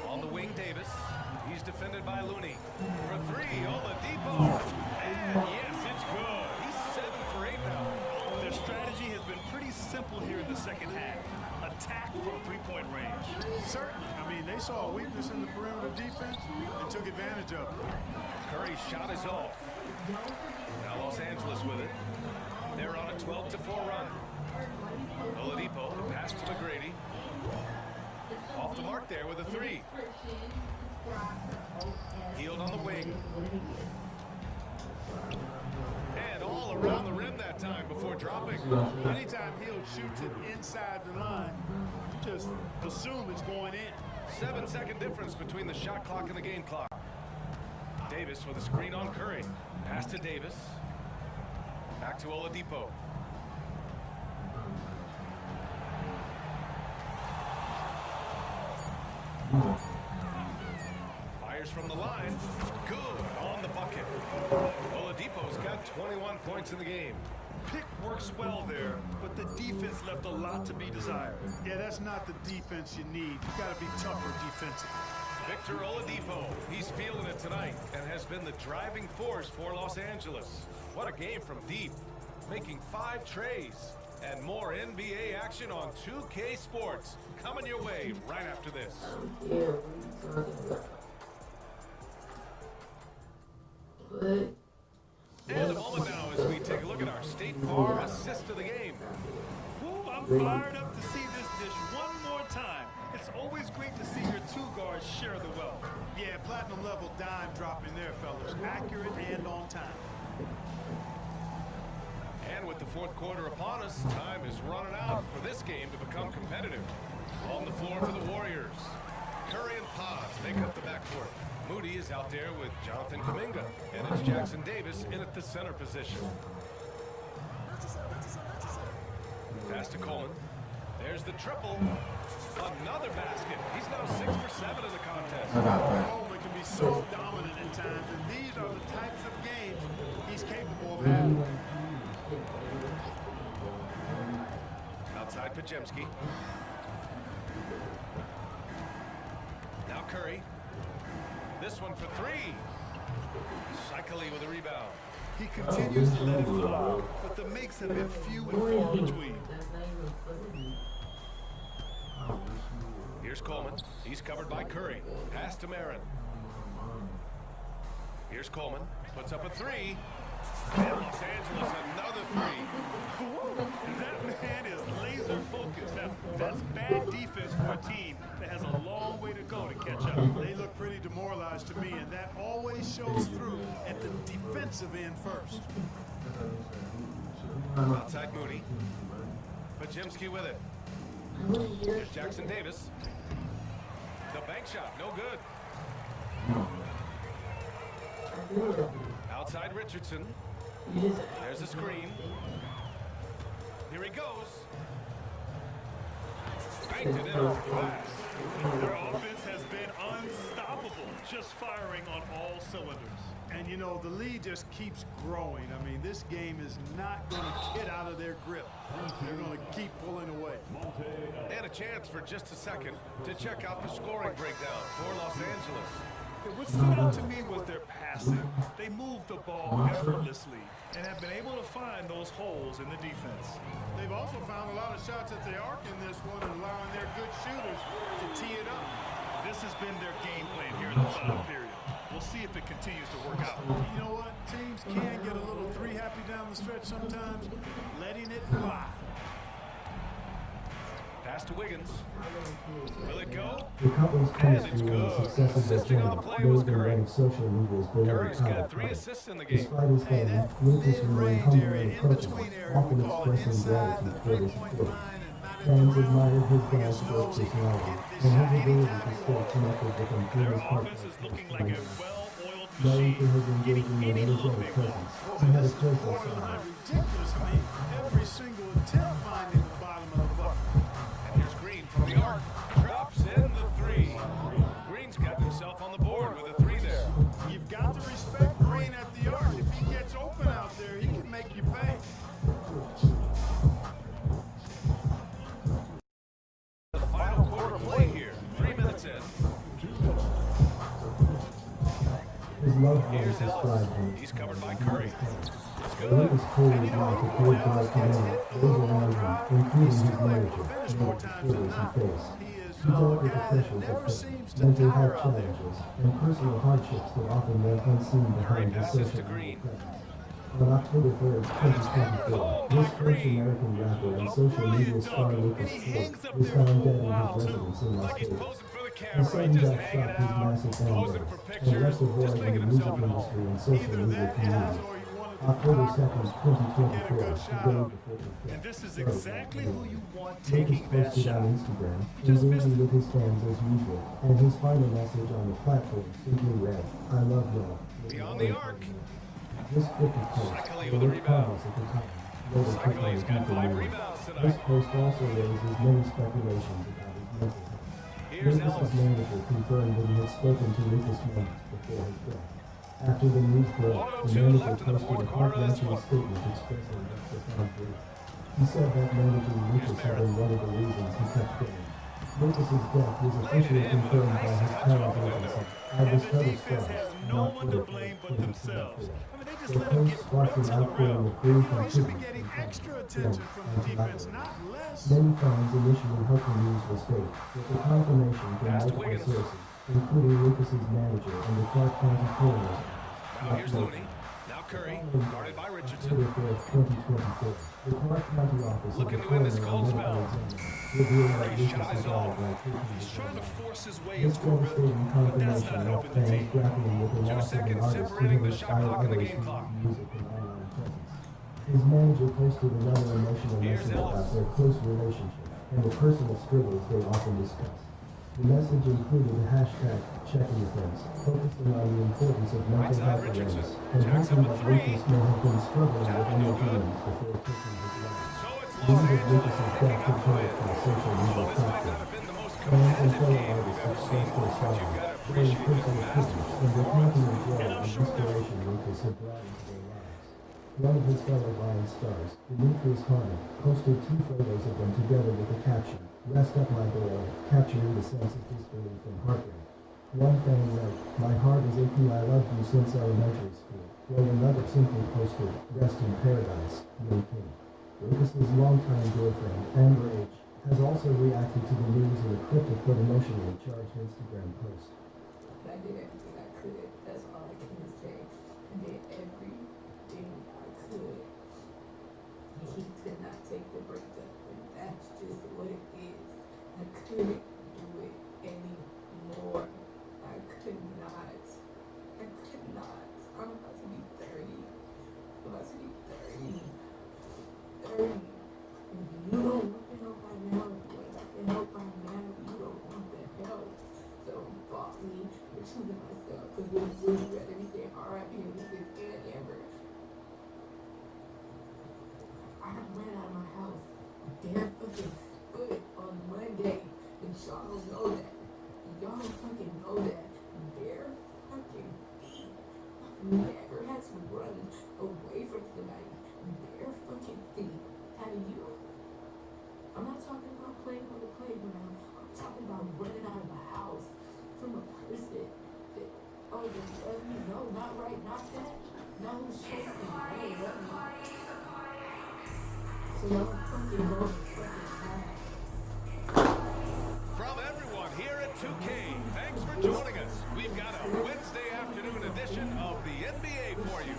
On the wing, Davis. He's defended by Looney. For 3, Oladipo. And yes, it's good. He's 7 for 8 now. Their strategy has been pretty simple here in the second half. Attack from three-point range. Certainly. I mean, they saw a weakness in the perimeter defense and took advantage of it. Curry's shot is off. Now Los Angeles with it. They're on a 12-4 run. Oladipo, the pass to McGrady. Off the mark there with a 3. Hield on the wing. And all around the rim that time before dropping. Anytime Hield shoots it inside the line, just assume it's going in. 7-second difference between the shot clock and the game clock. Davis with a screen on Curry. Pass to Davis. Back to Oladipo. Fires from the line. Good on the bucket. Oladipo's got 21 points in the game. pick works well there, but the defense left a lot to be desired. Yeah, that's not the defense you need. You got to be tougher defensively. Victor Oladipo, he's feeling it tonight and has been the driving force for Los Angeles. What a game from deep, making 5 trays. And more NBA action on 2K Sports coming your way right after this. And a moment now as we take a look at our State Farm assist of the game. Ooh, I'm fired up to see this dish one more time. It's always great to see your 2 guards share the wealth. Yeah, platinum level dime dropping there, fellas. Accurate and on time. And with the 4th quarter upon us, time is running out for this game to become competitive. On the floor for the Warriors, Curry and Paz make up the backcourt. Moody is out there with Jonathan Kuminga, and it's Jackson Davis in at the center position. Pass to Coleman. There's the triple. Another basket. He's now 6 for 7 in the contest. Coleman can be so dominant at times, and these are the types of games he's capable of having. Outside Pajemski. Now Curry. This one for 3. Shikely with a rebound. He continues to let it fly, but the makes have been few and far between. Here's Coleman. He's covered by Curry. Pass to Marin. Here's Coleman. Puts up a 3. And Los Angeles another 3. That man is laser focused. That's bad defense for a team that has a long way to go to catch up. They look pretty demoralized to me, and that always shows through at the defensive end first. Outside Moody. Pajemski with it. Here's Jackson Davis. The bank shot, no good. Outside Richardson. There's a screen. Here he goes. Banked it in off the glass. Their offense has been unstoppable, just firing on all cylinders. And you know, the lead just keeps growing. I mean, this game is not going to get out of their grip. They're going to keep pulling away. And a chance for just a second to check out the scoring breakdown for Los Angeles. What stood out to me was their passing. They moved the ball effortlessly and have been able to find those holes in the defense. They've also found a lot of shots at the arc in this one and allowing their good shooters to tee it up. This has been their game plan here in the final period. We'll see if it continues to work out. You know what? Teams can get a little 3 happy down the stretch sometimes. Letting it fly. Pass to Wiggins. Will it go? The couple's And it's chemistry and good. success of their Assisting on the journey play was knows their Curry. running social media is below the Curry's top. got 3 assists in the game. Despite his fame, Lucas remained humble and approachable, often expressing gratitude for his support. Fans admired his down sports personality and his ability to stay connected with them through his partners. Knowing for his engaging and energetic presence, he had a playful side. Ridiculous. I mean, every single attempt finding the bottom of the bucket. And here's Green from the arc. Drops in the 3. Green's got himself on the board with a 3 there. You've got to respect Green at the arc. If he gets open out there, he can make you pay. The final quarter play here. 3 minutes in. His loved ones described him. He's covered by Curry. Lucas poured his life appeared to like command those around him, including his manager, Nate Shivers and Face. He dealt with the pressures of mental health challenges and personal hardships that often went unseen behind his social media presence. On October 3rd, 2024, this French American rapper and social media star Lucas Silk was found dead in his residence in Las Vegas. The sudden death shocked his massive fan base and left a void in the music industry and social media community. October 2nd, 2024, the day before the And this is exactly who you want Lucas taking that posted shot. on Instagram, engaging with his fans as usual, and his final message on the platform simply read, "I love y'all." Beyond the arc. This 50 post, Shikely the with a Rick rebound. Thomas at the time, later took on Shikely's got deeper 5 meaning. rebounds tonight. This post also raises many speculations about his mental health. Here's Lucas's Ellis. manager confirmed that he had spoken to Lucas moments before his death. After the news broke, the manager posted a heart-wrenching statement expressing that profound grief. He said that managing Lucas had been one of the reasons he kept going. Lucas's death was officially confirmed by his parent agency. I discovered stars, not Twitter, but themselves. I mean, they just the let him post get sparked run an to the outpouring rim. of grief You know, and he should be tribute getting from extra fans, attention from the and defense, collaborators. not less. Many fans initially hoped the news was fake, but the confirmation from multiple sources, including Lucas's manager and the Clark County Coroner's office, Now here's Looney. Now Curry, guarded by Richardson. October 4th, 2024, the Clark County office of Looking the to win this coroner and cold medical spell. examiner revealed that Curry's shot Lucas is had off. died by taking He's his trying own to life. force his way This into a rhythm, devastating but that's confirmation not left helping the fans team. grappling with the 2 loss of an seconds artist who separating had the shot inspired clock and the others game through clock. music and online presence. His manager posted another emotional Here's message about Ellis. their close relationship and the personal struggles they often discuss. The message included the hashtag #CheckingThings, focusing on the importance of mental health awareness and hoping that Lucas may have been struggling with any feelings before taking his life. News of Lucas's death continued from social media platforms. Fans and fellow artists expressed their sorrow, sharing personal pictures and recounting the joy and inspiration Lucas had brought into their lives. One of his fellow Lion stars, Demetrius Harden, posted 2 photos of them together with the caption, "Rest up my boy," capturing the sense of disbelief and heartbreak. One fan wrote, "My heart is aching, I loved you since elementary school," while another simply posted, "Rest in paradise, young king." Lucas's longtime girlfriend, Amber H., has also reacted to the news in a cryptic but emotionally charged Instagram post. I did everything I could. That's all I can say. I did everything I could. He could not take the breakup, and that's just what it is. I couldn't do it anymore. I could not. I could not. I'm about to be 30. I'm about to be 30. 30. You don't want to help right now. When I can help right now, you don't want the help. So fuck me for choosing myself. Because would you rather me say R.I.P. Lucas and Amber? I ran out of my house bare fucking foot on Monday. And y'all don't know that. Y'all don't fucking know that. Bare fucking feet. I've never had to run away from somebody. Bare fucking feet. Have you? I'm not talking about playing on the playground. I'm talking about running out of the house from a person that, oh, they love me. No, not right, not that. No, shit. They don't love me. So y'all fucking know the fucking time. From everyone here at 2K, thanks for joining us. We've got a Wednesday afternoon edition of the NBA for you.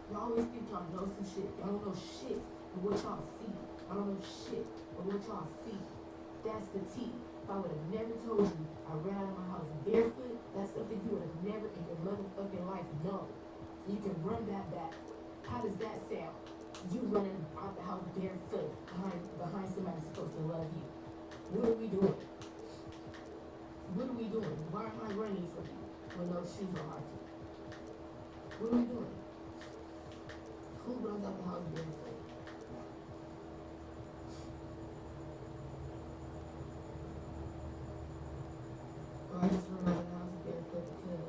Y'all always think y'all know some shit. Y'all don't know shit of what y'all see. I don't know shit of what y'all see. That's the T. If I would have never told you I ran out of my house barefoot, that's something you would have never in your motherfucking life known. So you can run that back. How does that sound? You running out the house barefoot behind somebody supposed to love you. What are we doing? What are we doing? Why am I running from you with no shoes on my feet? What are we doing? Who runs out the house barefoot? I just run out of the house barefoot because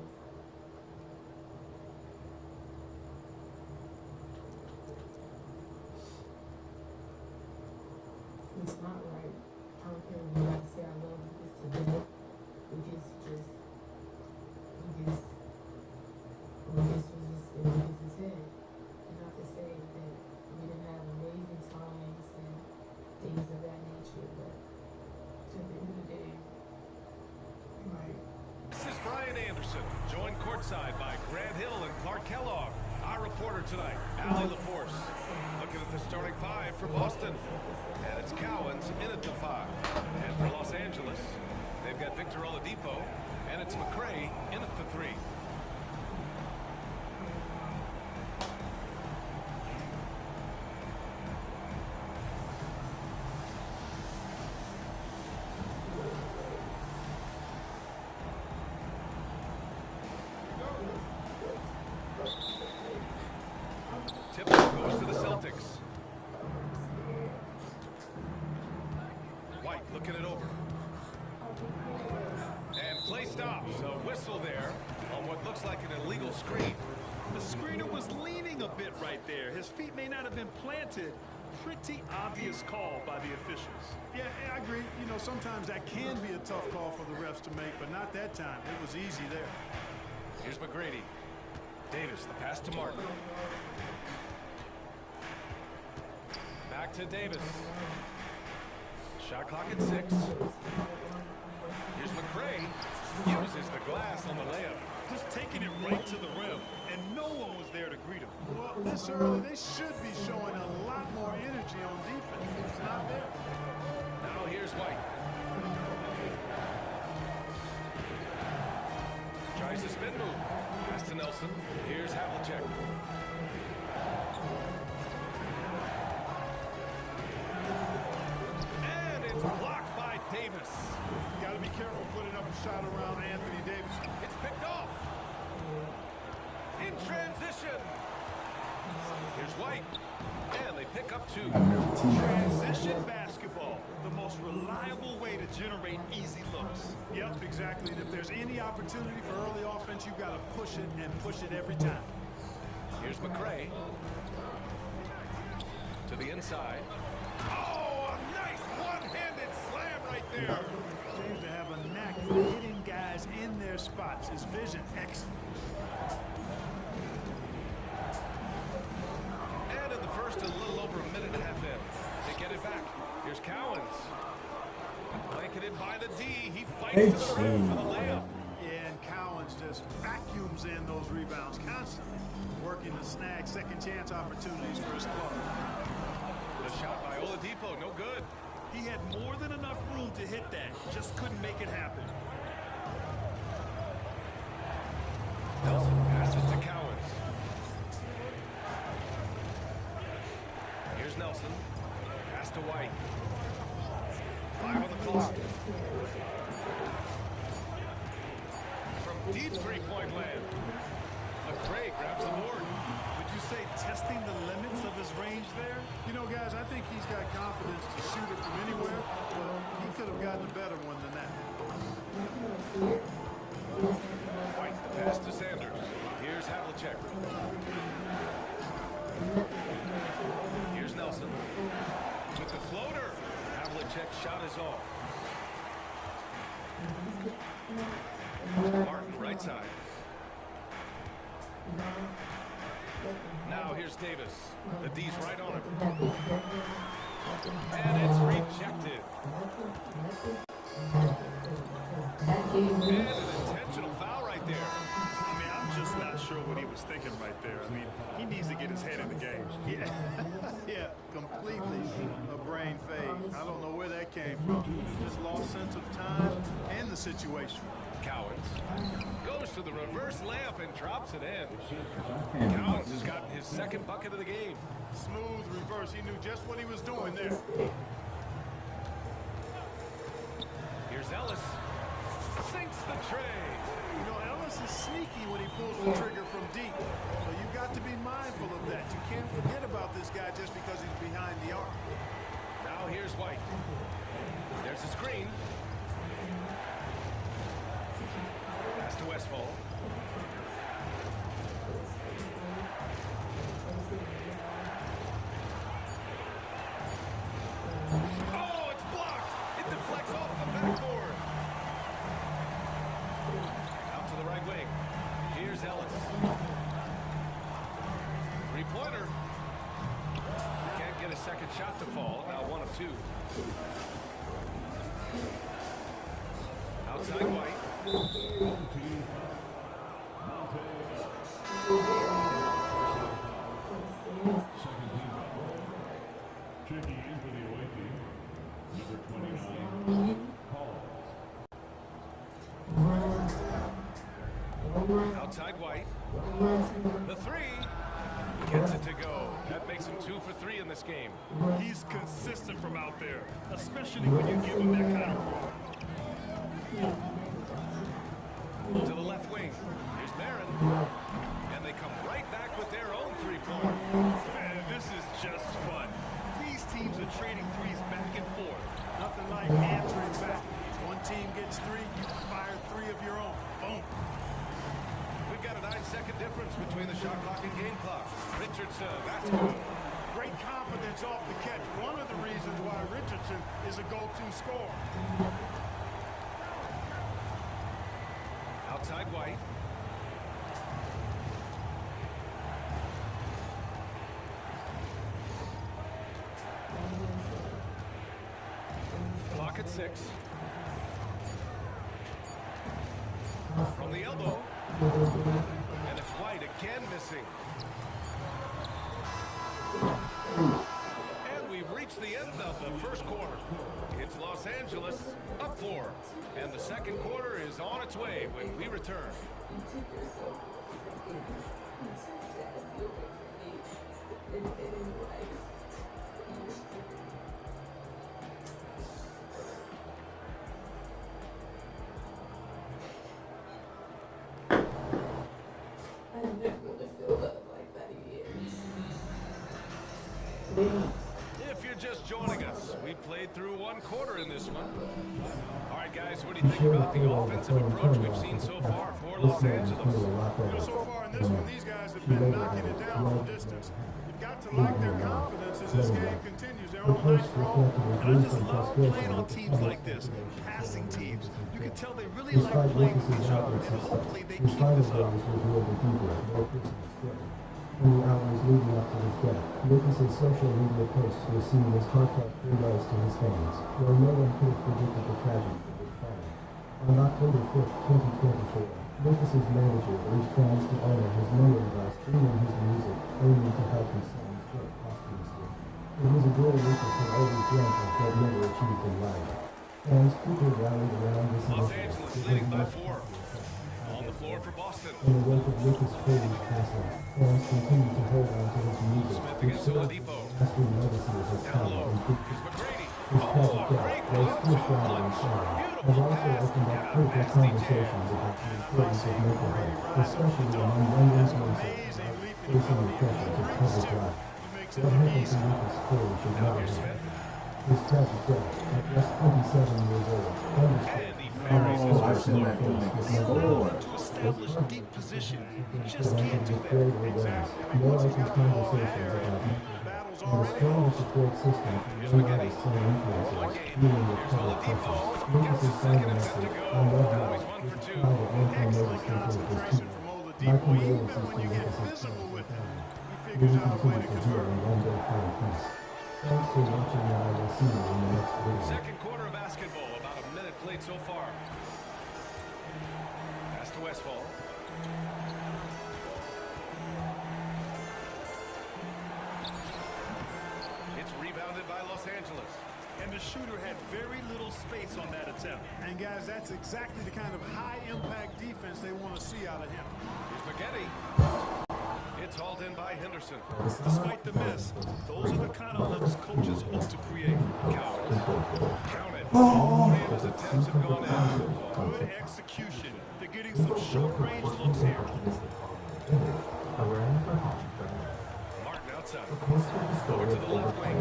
it's not right. I don't care what I say I love you, it's to do it. We just was just in Lucas's head. And not to say that we didn't have amazing times and things of that nature, but to the end of the day, right. This is Brian Anderson, joined courtside by Grant Hill and Clark Kellogg. Our reporter tonight, Allie LaForce. Looking at the starting 5 for Boston. And it's Cowens in at the 5. And for Los Angeles, they've got Victor Oladipo. And it's McRae in at the 3. Tip goes to the Celtics. White looking it over. And play stops. A whistle there on looks like an illegal screen. The screener was leaning a bit right there. His feet may not have been planted. Pretty obvious call by the officials. Yeah, I agree. You know, sometimes that can be a tough call for the refs to make, but not that time. It was easy there. Here's McGrady. Davis, the pass to Martin. Back to Davis. Shot clock at 6. Here's McRae. Uses the glass on the layup. Just taking it right to the rim, and no one was there to greet him. Well, this early, they should be showing a lot more energy on defense. It's not there. Now here's White. Tries to spin move. Pass to Nelson. Here's Havlicek. And it's blocked by Davis. You got to be careful putting up a shot around Anthony Davis. It's picked off. In transition. Here's White. And they pick up 2. Transition basketball, the most reliable way to generate easy looks. Yep, exactly. And if there's any opportunity for early offense, you've got to push it and push it every time. Here's McRae. To the inside. Oh, a nice one-handed slam right there. Seems to have a knack for hitting guys in their spots. His vision, excellent. And in the first, a little over a minute and a half in. They get it back. Here's Cowens. Blanketed by the D. He fights to the rim for the layup. Yeah, and Cowens just vacuums in those rebounds constantly, working to snag second chance opportunities for his club. The shot by Oladipo, no good. He had more than enough room to hit that, just couldn't make it happen. Nelson passes to Cowens. Here's Nelson. Pass to White. 5 on the clock. From deep three-point land. McRae grabs the board. Would you say testing the limits of his range there? You know, guys, I think he's got confidence to shoot it from anywhere, but he could have gotten a better one than that. White, the pass to Sanders. Here's Havlicek. Here's Nelson. With the floater. Havlicek's shot is off. Martin, right side. Now here's Davis. The D's right on him. And it's rejected. And an intentional foul right there. I mean, I'm just not sure what he was thinking right there. I mean, he needs to get his head in the game. Yeah, completely a brain fade. I don't know where that came from. Just lost sense of time and the situation. Cowens goes to the reverse layup and drops it in. Cowens has gotten his second bucket of the game. Smooth reverse. He knew just what he was doing there. Here's Ellis. Sinks the tray. You know, Ellis is sneaky when he pulls the trigger from deep. So you've got to be mindful of that. You can't forget about this guy just because he's behind the arc. Now here's White. There's a screen. Pass to Westfall. Oh, it's blocked. It deflects off the backboard. Out to the right wing. Here's Ellis. Three-pointer. Can't get a second shot to fall. Now 1 of 2. Outside White. Checking in for the away team, number 29, Pauls. Outside White. The 3. Gets it to go. That makes him 2 for 3 in this game. He's consistent from out there, especially when you give him that kind of role. To the left wing. Here's Barron. And they come right back with their own three-pointer. Man, this is just fun. These teams are trading threes back and forth. Nothing like answering back. One team gets 3, you fire 3 of your own. Boom. We've got a difference between the shot clock and game clock. Richardson, that's good. Great confidence off the catch. One of the reasons why Richardson is a go-to scorer. Outside White. Clock at 6. From the elbow. And it's White again missing. And we've reached the end of the first quarter. It's Los Angeles up 4. And the second quarter is on its way when we return. I never want to feel love like that again. If you're just joining us, we played through one quarter in this one. All right, guys, what do you think about the offensive approach we've seen so far for Los Angeles? So far in this one, these guys have been knocking it down from distance. You've got to like their confidence as this game continues. They're on a nice roll. And I just love playing on teams like this, passing teams. You can tell they really like playing with each other, and hopefully they keep this up. In the hours leading up to his death, Lucas's social media posts were seen as heartfelt farewells to his fans, where no one could have predicted the tragedy that would follow. On October 5th, 2024, Lucas's manager urged fans to honor his memory by streaming his music, aiming to help his son's death posthumously. It was a goal Lucas had always dreamt of but never achieved in life. Fans quickly rallied around this Los initiative. Angeles leading by 4. On the floor for Boston. In the wake of Lucas Frazier's passing, fans continue to hold on to his music, which lasting legacy of his talent and his tragic death was still shrouded in sorrow, has also opened up critical conversations about the importance of mental health, especially among young influencers facing the pressure to public life. What happened to Lucas Frazier should never happen. His tragic death, at just 27 years old, underscores To establish deep position, you just can't do that. more open conversations about and a stronger support system for young artists and influencers dealing with public pressure. Lucas's final message, I love you, is private and unnoticed until it is too late. My condolences to Lucas's family and family. We will continue to heal and one day find peace. Thanks for watching, and I will see you in the next video. Second quarter of basketball, about a minute played so far. Pass to Westfall. It's rebounded by Los Angeles. And the shooter had very little space on that attempt. And guys, that's exactly the kind of high-impact defense they want to see out of him. Here's McGetty. It's hauled in by Henderson. Despite the miss, those are the kind of looks coaches hope to create. Count it. All 3 of his attempts have gone in. Good execution. They're getting some short-range looks here. Martin outside. Over to the left wing.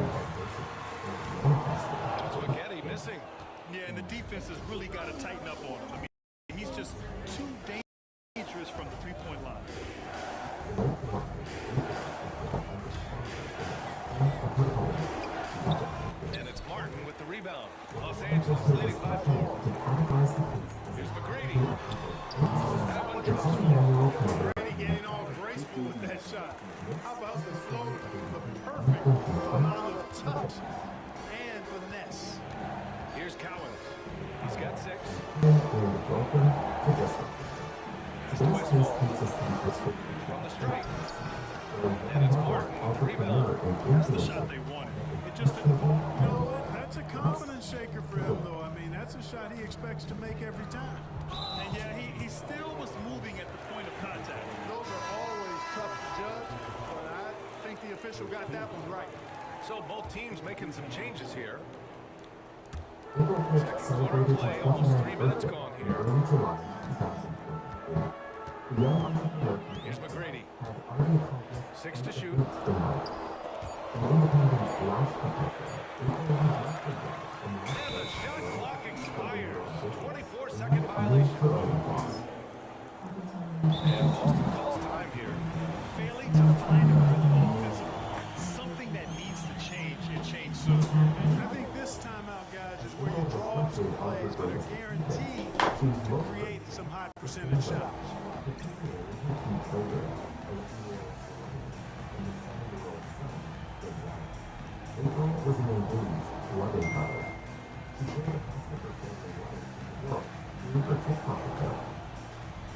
It's McGetty missing. Yeah, and the defense has really got to tighten up on him. I mean, he's just too dangerous from the three-point line. And it's Martin with the rebound. Los Angeles leading by 4. Here's McGrady. That one drops. McGrady getting all graceful with that shot. How about the flow, the perfect amount of touch and finesse. Here's Cowens. He's got 6. Pass to Westfall. From the straight. And it's Martin with the rebound. That's the shot they wanted. It just didn't fall. You know what? That's a confidence shaker for him, though. I mean, that's a shot he expects to make every time. And yeah, he still was moving at the point of contact. Those are always tough to judge, but I think the official got that one right. So both teams making some changes here. Second quarter of play, almost 3 minutes gone here. Here's McGrady. 6 to shoot. And the shot clock expires. 24-second violation. And Boston calls time that are guaranteed to create some high percentage shots. April was an engaged, loving mother. She shared a passion for family life and work through her TikTok account.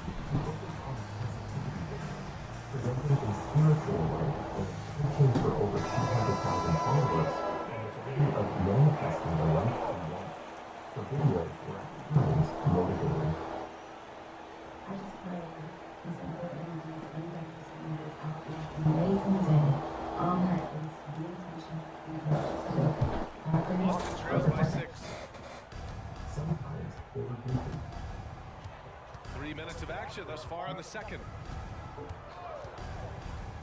She focused on presenting a spiritual life and preaching for over 200,000 followers on the value of manifesting the life you want. Her videos were at times motivating. I just pray this important energy is anybody listening to this out there amazing day on purpose, be intentional, and purpose. Boston trails by 6. Sometimes they were goofy. 3 minutes of action thus far in the second.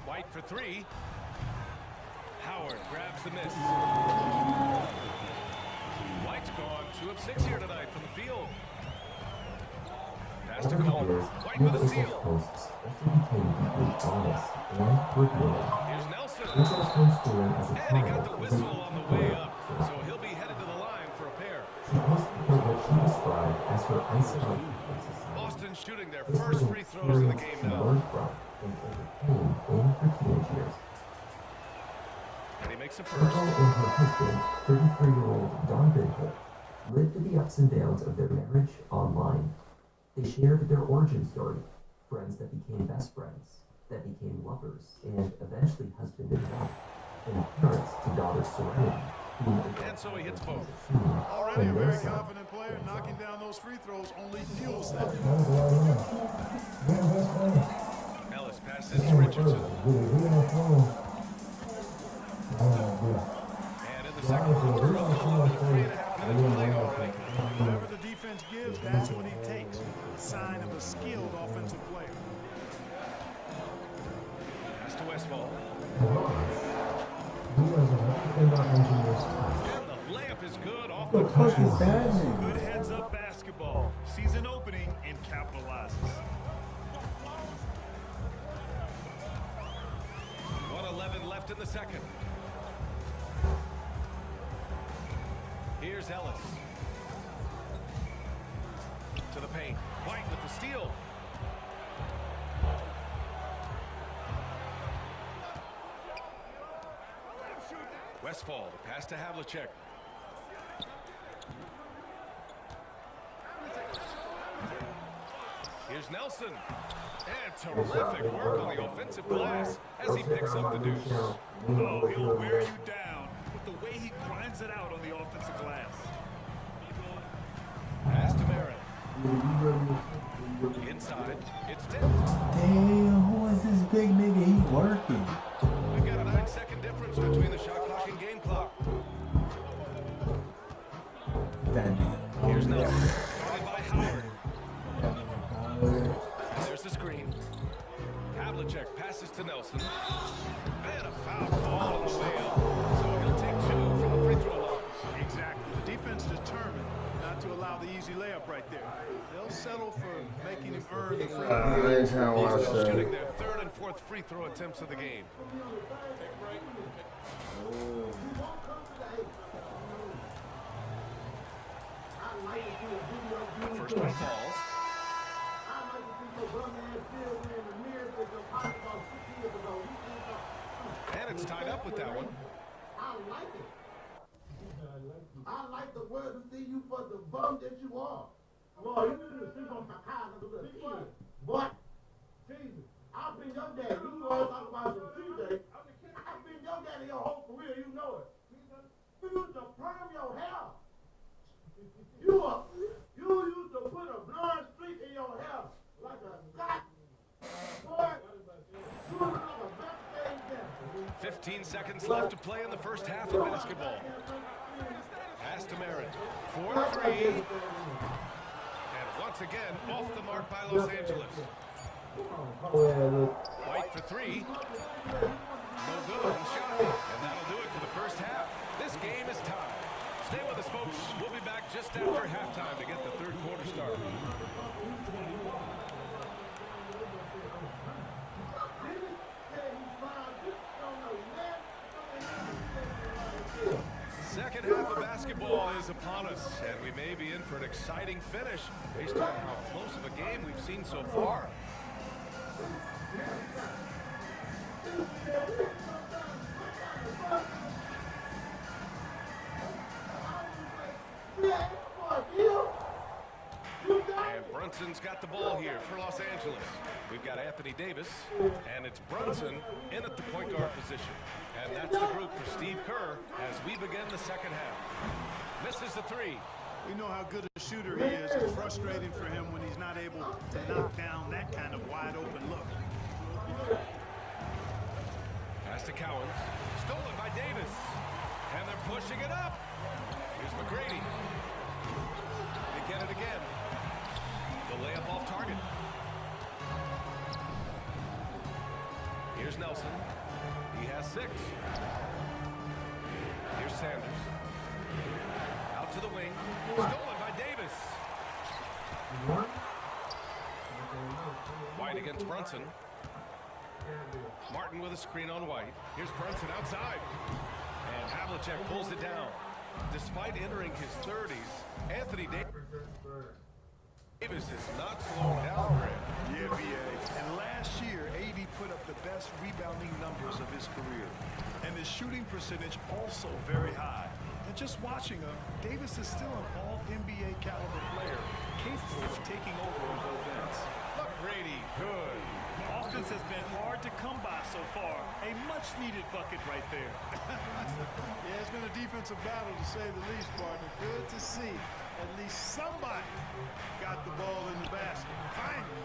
White for 3. Howard grabs the miss. White's gone 2 of 6 here tonight from the field. Pass to Cole. White with a steal. Posts also became deeply honest and revealing. Here's Nelson. Nichols turned scoring as a And he child got the was whistle on the way up, so so he'll be headed to the line for a pair. she posted what she described as her ice-out defensive style. Boston shooting their This was first an free throws of the experience game she now. learned from and overcame in her teenage years. And he makes a Nicole first. and her husband, 33-year-old Donovan Holt, lived the ups and downs of their marriage online. They shared their origin story, friends that became best friends, that became lovers, and eventually husband and wife, and parents to daughter Serenity, whom And so he hits both. Already a and their very son. confident player, knocking down those free throws only fuels that. Ellis passes to Richardson. And in the second quarter, a little under 3.5 minutes playing already. Whatever the defense gives, that's what he takes. A sign of a skilled offensive player. Pass to Westfall. And the layup is good off the glass. Good heads-up basketball. Season opening and capitalizes. 1:11 left in the second. Here's Ellis. To the paint. White with the steal. Westfall, the pass to Havlicek. Here's Nelson. And terrific work on the offensive glass as he picks up the deuce. Oh, he'll wear you down with the way he grinds it out on the offensive glass. Pass to Merritt. Inside, it's tipped. Damn, who is this big nigga? He working. We've got a 9-second difference between the shot clock and game clock. That nigga. Here's Nelson. Guarded by Howard. There's the screen. Havlicek passes to Nelson. And a foul call on the way up. So he'll take 2 from the free throw line. Exactly. The defense determined not to allow the easy layup right there. They'll settle for making him earn the free throw. Defense shooting their 3rd and 4th free throw attempts of the game. The first one falls. And it's tied up with that one. I like it. I like the word to see you for the bum that you are. Boy, you need to sleep on my car like a little kid. Boy, Jesus, I've been your daddy. You always talk about some TJ. I've been your daddy your whole career, you know it. You used to perm your hair. You used to put a blonde streak in your hair like a god. Boy, you was like a backstage dancer. 15 seconds left to play in the first half of basketball. Pass to Merritt. 4-3. And once again, off the mark by Los Angeles. White for 3. No good on the shot. And that'll do it for the first half. This game is tied. Stay with us, folks. We'll be back just after halftime to get the third quarter started. Second half of basketball. Basketball is upon us, and we may be in for an exciting finish based on how close of a game we've seen so far. And Brunson's got the ball here for Los Angeles. We've got Anthony Davis, and it's Brunson in at the point guard position. And that's the group for Steve Kerr as we begin the second half. Misses the three. We know how good a shooter he is. It's frustrating for him when he's not able to knock down that kind of wide open look. Pass to Cowens. Stolen by Davis. And they're pushing it up. Here's McGrady. They get it again. The layup off target. Here's Nelson. He has 6. Here's Sanders. Out to the wing. Stolen by Davis. White against Brunson. Martin with a screen on White. Here's Brunson outside. And Havlicek pulls it down. Despite entering his 30s, Anthony Davis is not slowing down, Grant. Yeah, B.A. And last year, AD put up the best rebounding numbers of his career. And his shooting percentage also very high. And just watching him, Davis is still an all-NBA caliber player, capable of taking over on both ends. McGrady, good. Offense has been hard to come by so far. A much-needed bucket right there. Yeah, it's been a defensive battle, to say the least, partner. Good to see at least somebody got the ball in the basket. Finally.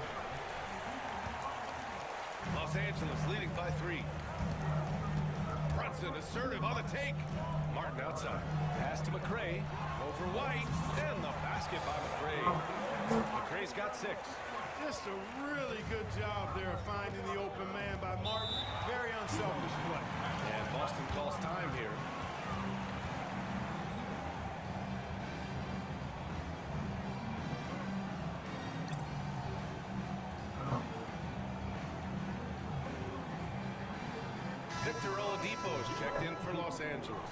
Los Angeles leading by 3. Brunson assertive on the take. Martin outside. Pass to McRae. Over White. And the basket by McRae. McRae's got 6. Just a really good job there finding the open man by Martin. Very unselfish play. And Boston calls time here. Victor Oladipo is checked in for Los Angeles.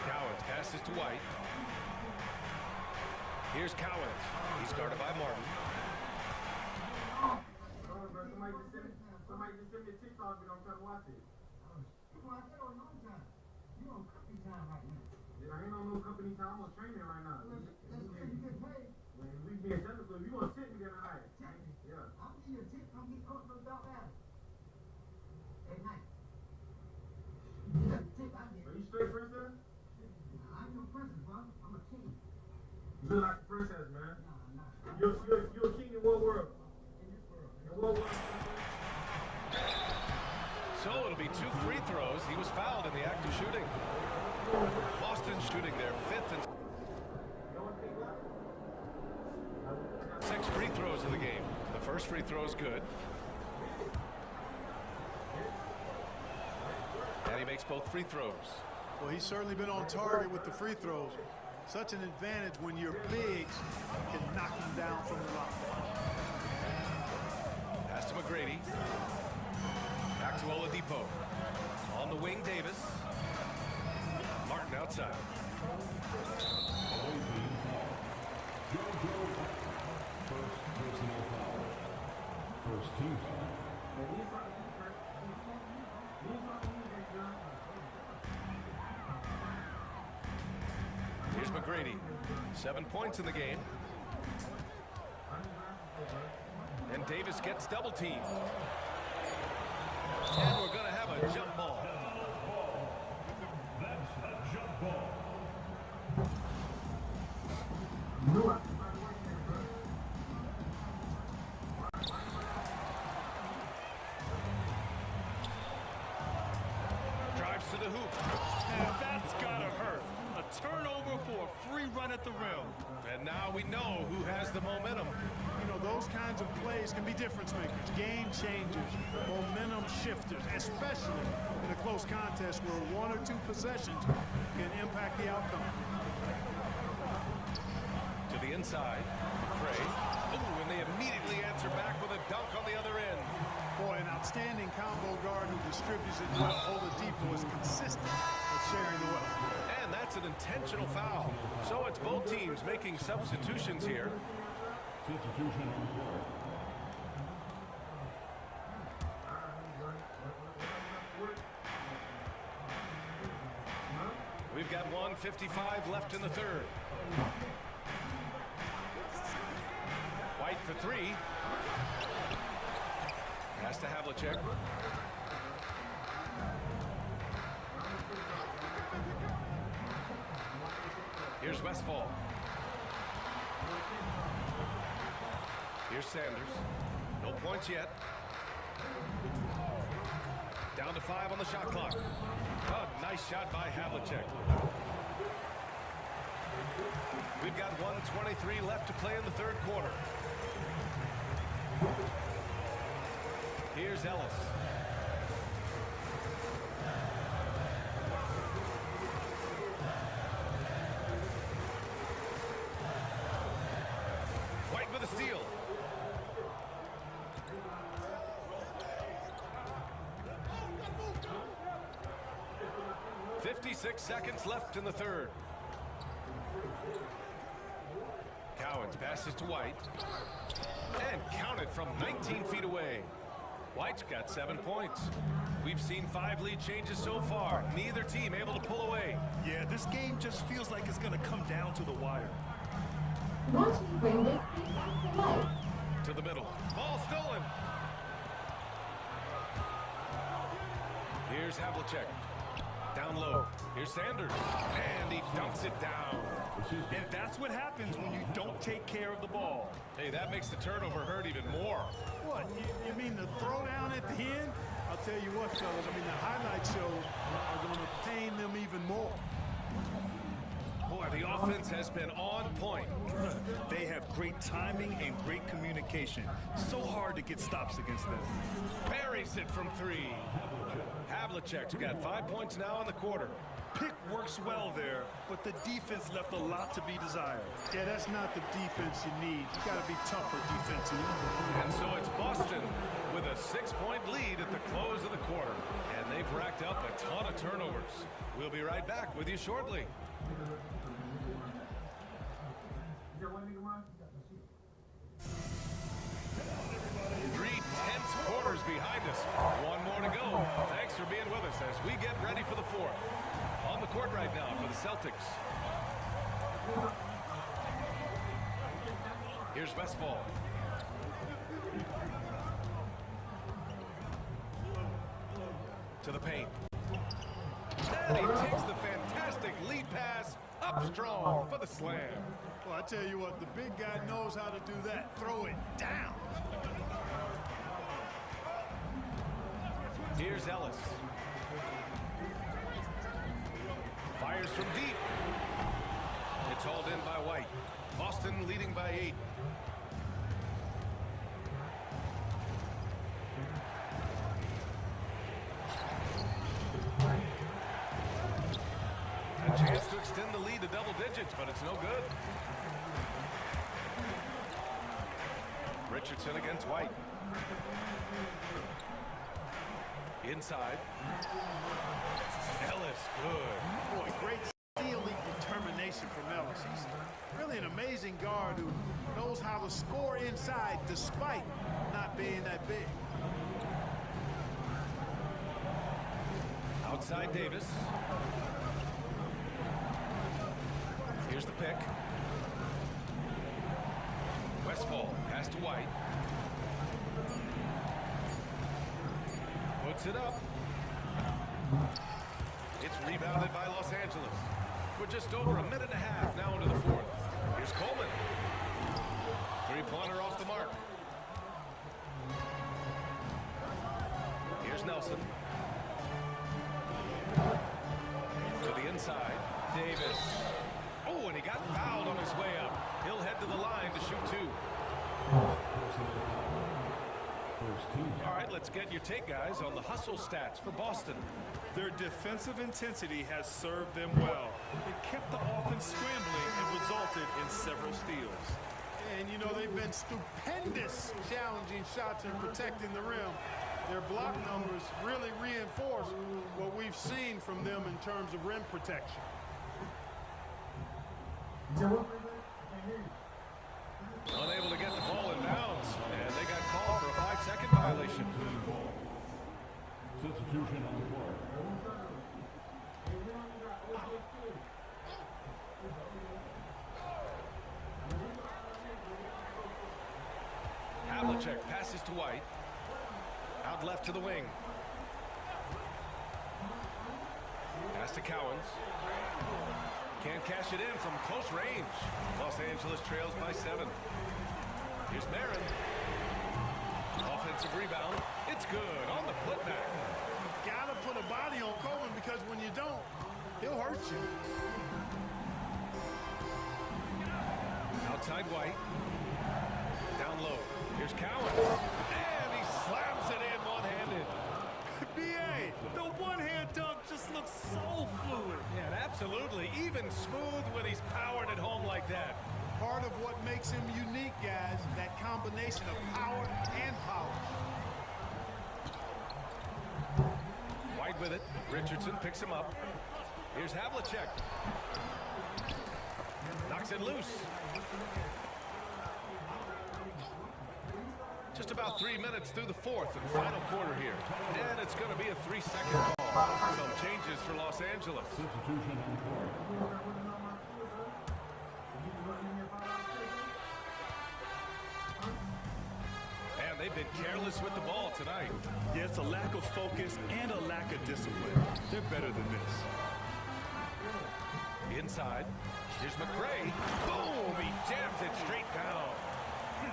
Cowens passes to White. Here's Cowens. He's guarded by Martin. Somebody just send me a TikTok and I'm trying to watch it. You watch it on no time. You on company time right now. Yeah, I ain't on no company time. I'm on training right now. That's because you get paid. When we being technical, if you want to tip me, then I tip me. Yeah. I'll give you a tip. Come get coach no doubt about it. At night. You got a tip, I get. Are you straight princess? I'm no princess, bro. I'm a king. You look like a princess, man. Nah. You're a king in what world? In this world. In what world? So it'll be 2 free throws. He was fouled in the act of shooting. Boston shooting their 5th and 6 free throws of the game. The first free throw is good. And he makes both free throws. Well, he's certainly been on target with the free throws. Such an advantage when your bigs can knock him down from the line. Pass to McGrady. Back to Oladipo. On the wing, Davis. Martin outside. First personal foul. First team foul. Here's McGrady. 7 points in the game. And Davis gets double teamed. And we're going to have a jump ball. That's a jump ball. Drives to the hoop. And that's gotta hurt. A turnover over for a free run at the rim. And now we know who has the momentum. You know, those kinds of plays can be difference makers, game changers, momentum shifters, especially in a close contest where 1 or 2 possessions can impact the outcome. To the inside, Gray. Ooh, and they immediately answer back with a dunk on the other end. Boy, an outstanding combo guard who distributes it well. Oladipo is consistent at sharing the wealth. And that's an intentional foul. So it's both teams making substitutions here. Substitution on the floor. We've got 1:55 left in the third. White for 3. Pass to Havlicek. Here's Westfall. Here's Sanders. No points yet. Down to 5 on the shot clock. Oh, nice shot by Havlicek. We've got 1:23 left to play in the third quarter. Here's Ellis. White with a steal. "56 seconds left in the third. Cowens passes to White. And counted from 19 feet away. White's got 7 points. We've seen 5 lead changes so far. Neither team able to pull away. Yeah, this game just feels like it's going to come down to the wire. Watch me bring this to life. To the middle. Ball stolen. Here's Havlicek. Down low. Here's Sanders. And he dunks it down. And that's what happens when you don't take care of the ball. Hey, that makes the turnover hurt even more. What, you mean the throwdown at the end? I'll tell you what, fellas, I mean, the highlight shows are going to pain them even more. Boy, the offense has been on point. They have great timing and great communication. So hard to get stops against them. Buries it from 3. Havlicek's got 5 points now in the quarter. Pick works well there, but the defense left a lot to be desired. Yeah, that's not the defense you need. You got to be tougher defensively. And so it's Boston with a 6-point lead at the close of the quarter. And they've racked up a ton of turnovers. We'll be right back with you shortly. 3 tense quarters behind us. 1 more to go. Thanks for being with us as we get ready for the 4th. On the court right now for the Celtics. Here's Westfall. To the paint. And he takes the fantastic lead pass up strong for the slam. Well, I tell you what, the big guy knows how to do that. Throw it down. Here's Ellis. Fires from deep. It's hauled in by White. Boston leading by 8. A chance to extend the lead to double digits, but it's no good. Richardson against White. Inside. Ellis, good. Boy, great steal-leap determination from Ellis. He's really an amazing guard who knows how to score inside despite not being that big. Outside Davis. Here's the pick. Westfall, pass to White. Puts it up. It's rebounded by Los Angeles. We're just over a minute and a half now into the 4th. Here's Coleman. 3-pointer off the mark. Here's Nelson. To the inside. Davis. Let's get your take, guys, on the hustle stats for Boston. Their defensive intensity has served them well. It kept the offense scrambling and resulted in several steals. And, you know, they've been stupendous challenging shots and protecting the rim. Their block numbers really reinforce what we've seen from them in terms of rim protection. Unable to get the ball in bounds, and they got called for a 5-second violation. Substitution on the floor. Havlicek passes to White. Out left to the wing. Pass to Cowens. Can't cash it in from close range. Los Angeles trails by 7. Here's Marin. Offensive rebound. It's good on the putback. You gotta put a body on Coleman because when you don't, he'll hurt you. Outside White. Down low. Here's Cowens. And he slams it in one-handed. B.A., the one-hand dunk just looks so fluid. Yeah, absolutely. Even smooth when he's powered at home like that. Part of what makes him unique, guys, that combination of power and polish. White with it. Richardson picks him up. Here's Havlicek. Knocks it loose. Just about 3 minutes through the fourth and final quarter here. And it's going to be a 3-second call. Some changes for Los Angeles. Substitution on the floor. And they've been careless with the ball tonight. Yeah, it's a lack of focus and a lack of discipline. They're better than this. Inside. Here's McRae. Boom! He jams it straight down.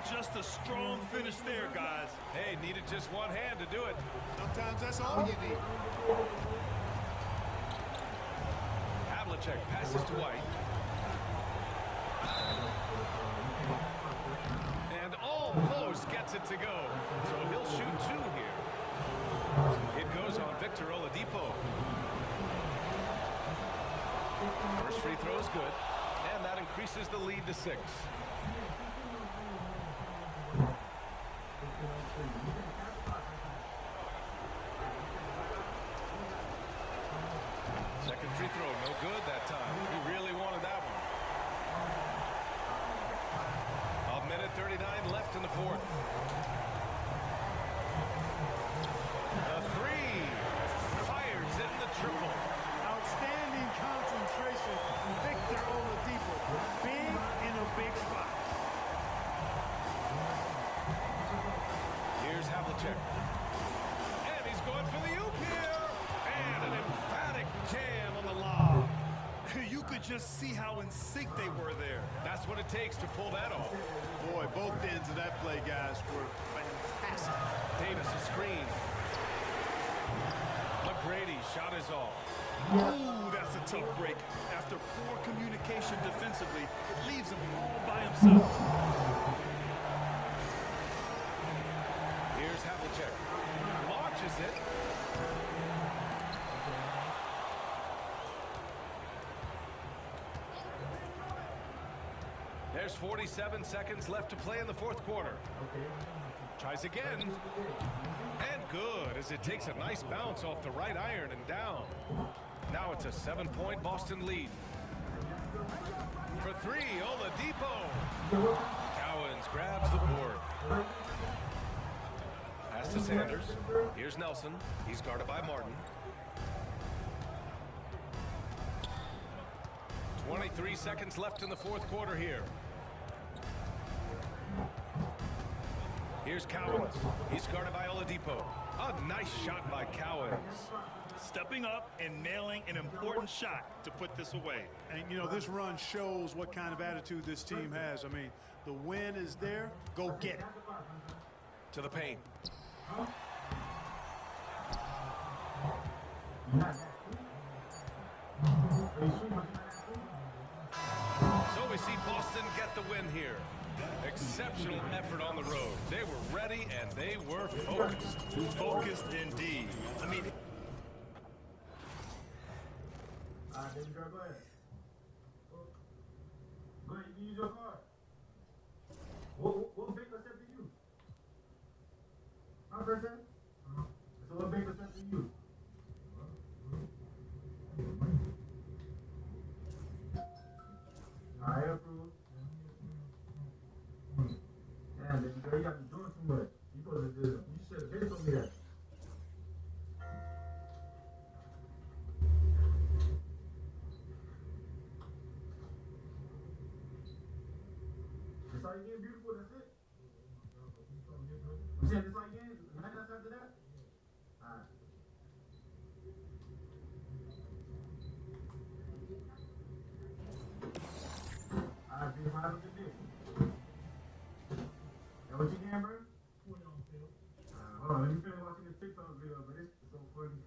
Just a strong finish there, guys. Hey, needed just one hand to do it. Sometimes that's all you need. Havlicek passes to White. And almost gets it to go. So he'll shoot 2 here. It goes on Victor Oladipo. First free throw is good. And that increases the lead to 6. Second free throw, no good that time. He really wanted that one. 1:39 left in the fourth. A 3. Fires in the triple. Outstanding concentration. Victor Oladipo. Big in a big spot. Here's Havlicek. And he's going for the oop here. And an emphatic jam on the lob. You could just see how in sync they were there. That's what it takes to pull that off. Boy, both ends of that play, guys, were fantastic. Davis a screen. McGrady's shot is off. Ooh, that's a tough break. After poor communication defensively, it leaves him all by himself. Here's Havlicek. Launches it. There's 47 seconds left to play in the fourth quarter. Tries again. And good, as it takes a nice bounce off the right iron and down. Now it's a 7-point Boston lead. For 3, Oladipo. Cowens grabs the board. Pass to Sanders. Here's Nelson. He's guarded by Martin. 23 seconds left in the fourth quarter here. Here's Cowens. He's guarded by Oladipo. A nice shot by Cowens. Stepping up and nailing an important shot to put this away. And, you know, this run shows what kind of attitude this team has. I mean, the win is there. Go get it. To the paint. So we see Boston get the win here. Exceptional effort on the road. They were ready and they were focused. Focused indeed. I mean, Alright, baby girl, go ahead. Go ahead, you can use your card. What bank was sent to you? Huh, person? So what bank was sent to you? Alright, approved. Damn, baby girl, you got me doing too much. You supposed to do it. You should have been told me that. That's all you getting, beautiful? That's it? You said that's all you getting? Nothing else after that? Alright. Alright, beautiful. Have a good day. That what you getting, bro? Hold on, let me finish watching this TikTok video, but it's so funny.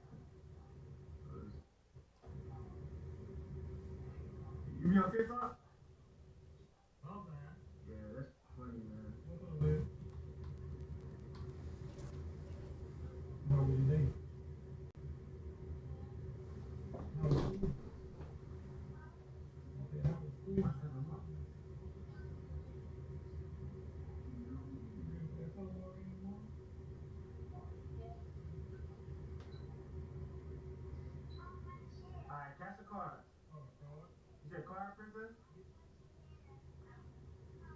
You be on TikTok? Yeah, that's funny, man. Alright, catch the card. You said card, princess?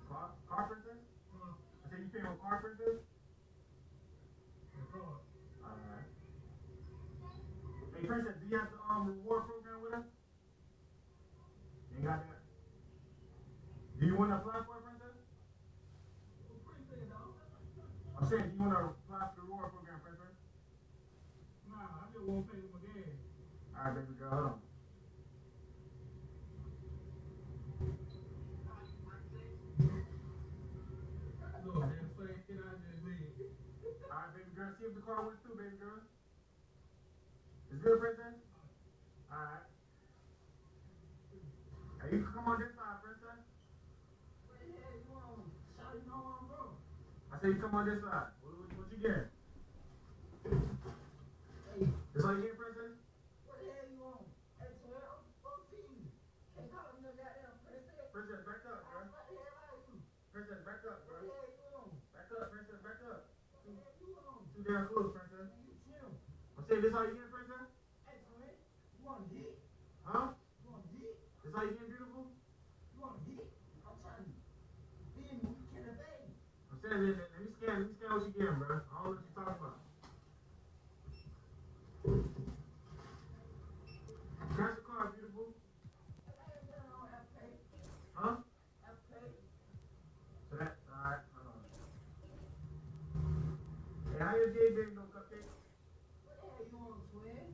Card, princess? I said you paying on card, princess? Alright. Hey, princess, do you have the reward program with us? You ain't got that? Do you want to apply for it, princess? I'm saying, do you want to apply for the reward program, princess? Nah, I just want to pay them again. Alright, baby girl, hold on. Look, man, same shit I just did. Alright, baby girl, see if the car went through, baby girl. It's good, princess? Alright. Hey, you can come on this side, princess. What the hell you want? Shout you know where I'm from. I said you come on this side. What you get? That's all you get, princess? What the hell you want? At 12? 14? Can't call me no goddamn princess. Princess, back up, bro. What the hell are you? Princess, back up, bro. What the hell you want? Back up, princess, back up. What the hell you want? Too damn close, princess. You chill. I'm saying this all you get, princess? Hey, twin, you want a dick? Huh? You want a dick? This all you get, beautiful? You want a dick? I'm trying to be in the weekend of baby. I'm saying, let me scan what you getting, bro. I don't know what you talking about. Catch the car, beautiful. Huh? So that, alright, hold on. Hey, how your day been, no cupcake? What the hell you want, twin?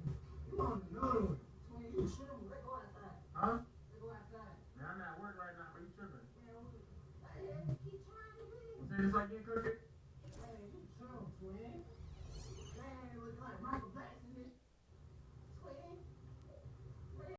You want another one? Twin, you tripping. Let's go outside. Huh? Let's go outside. Man, I'm at work right now, but you tripping. Man, what the hell you keep trying to be? I'm saying this like getting cupcake?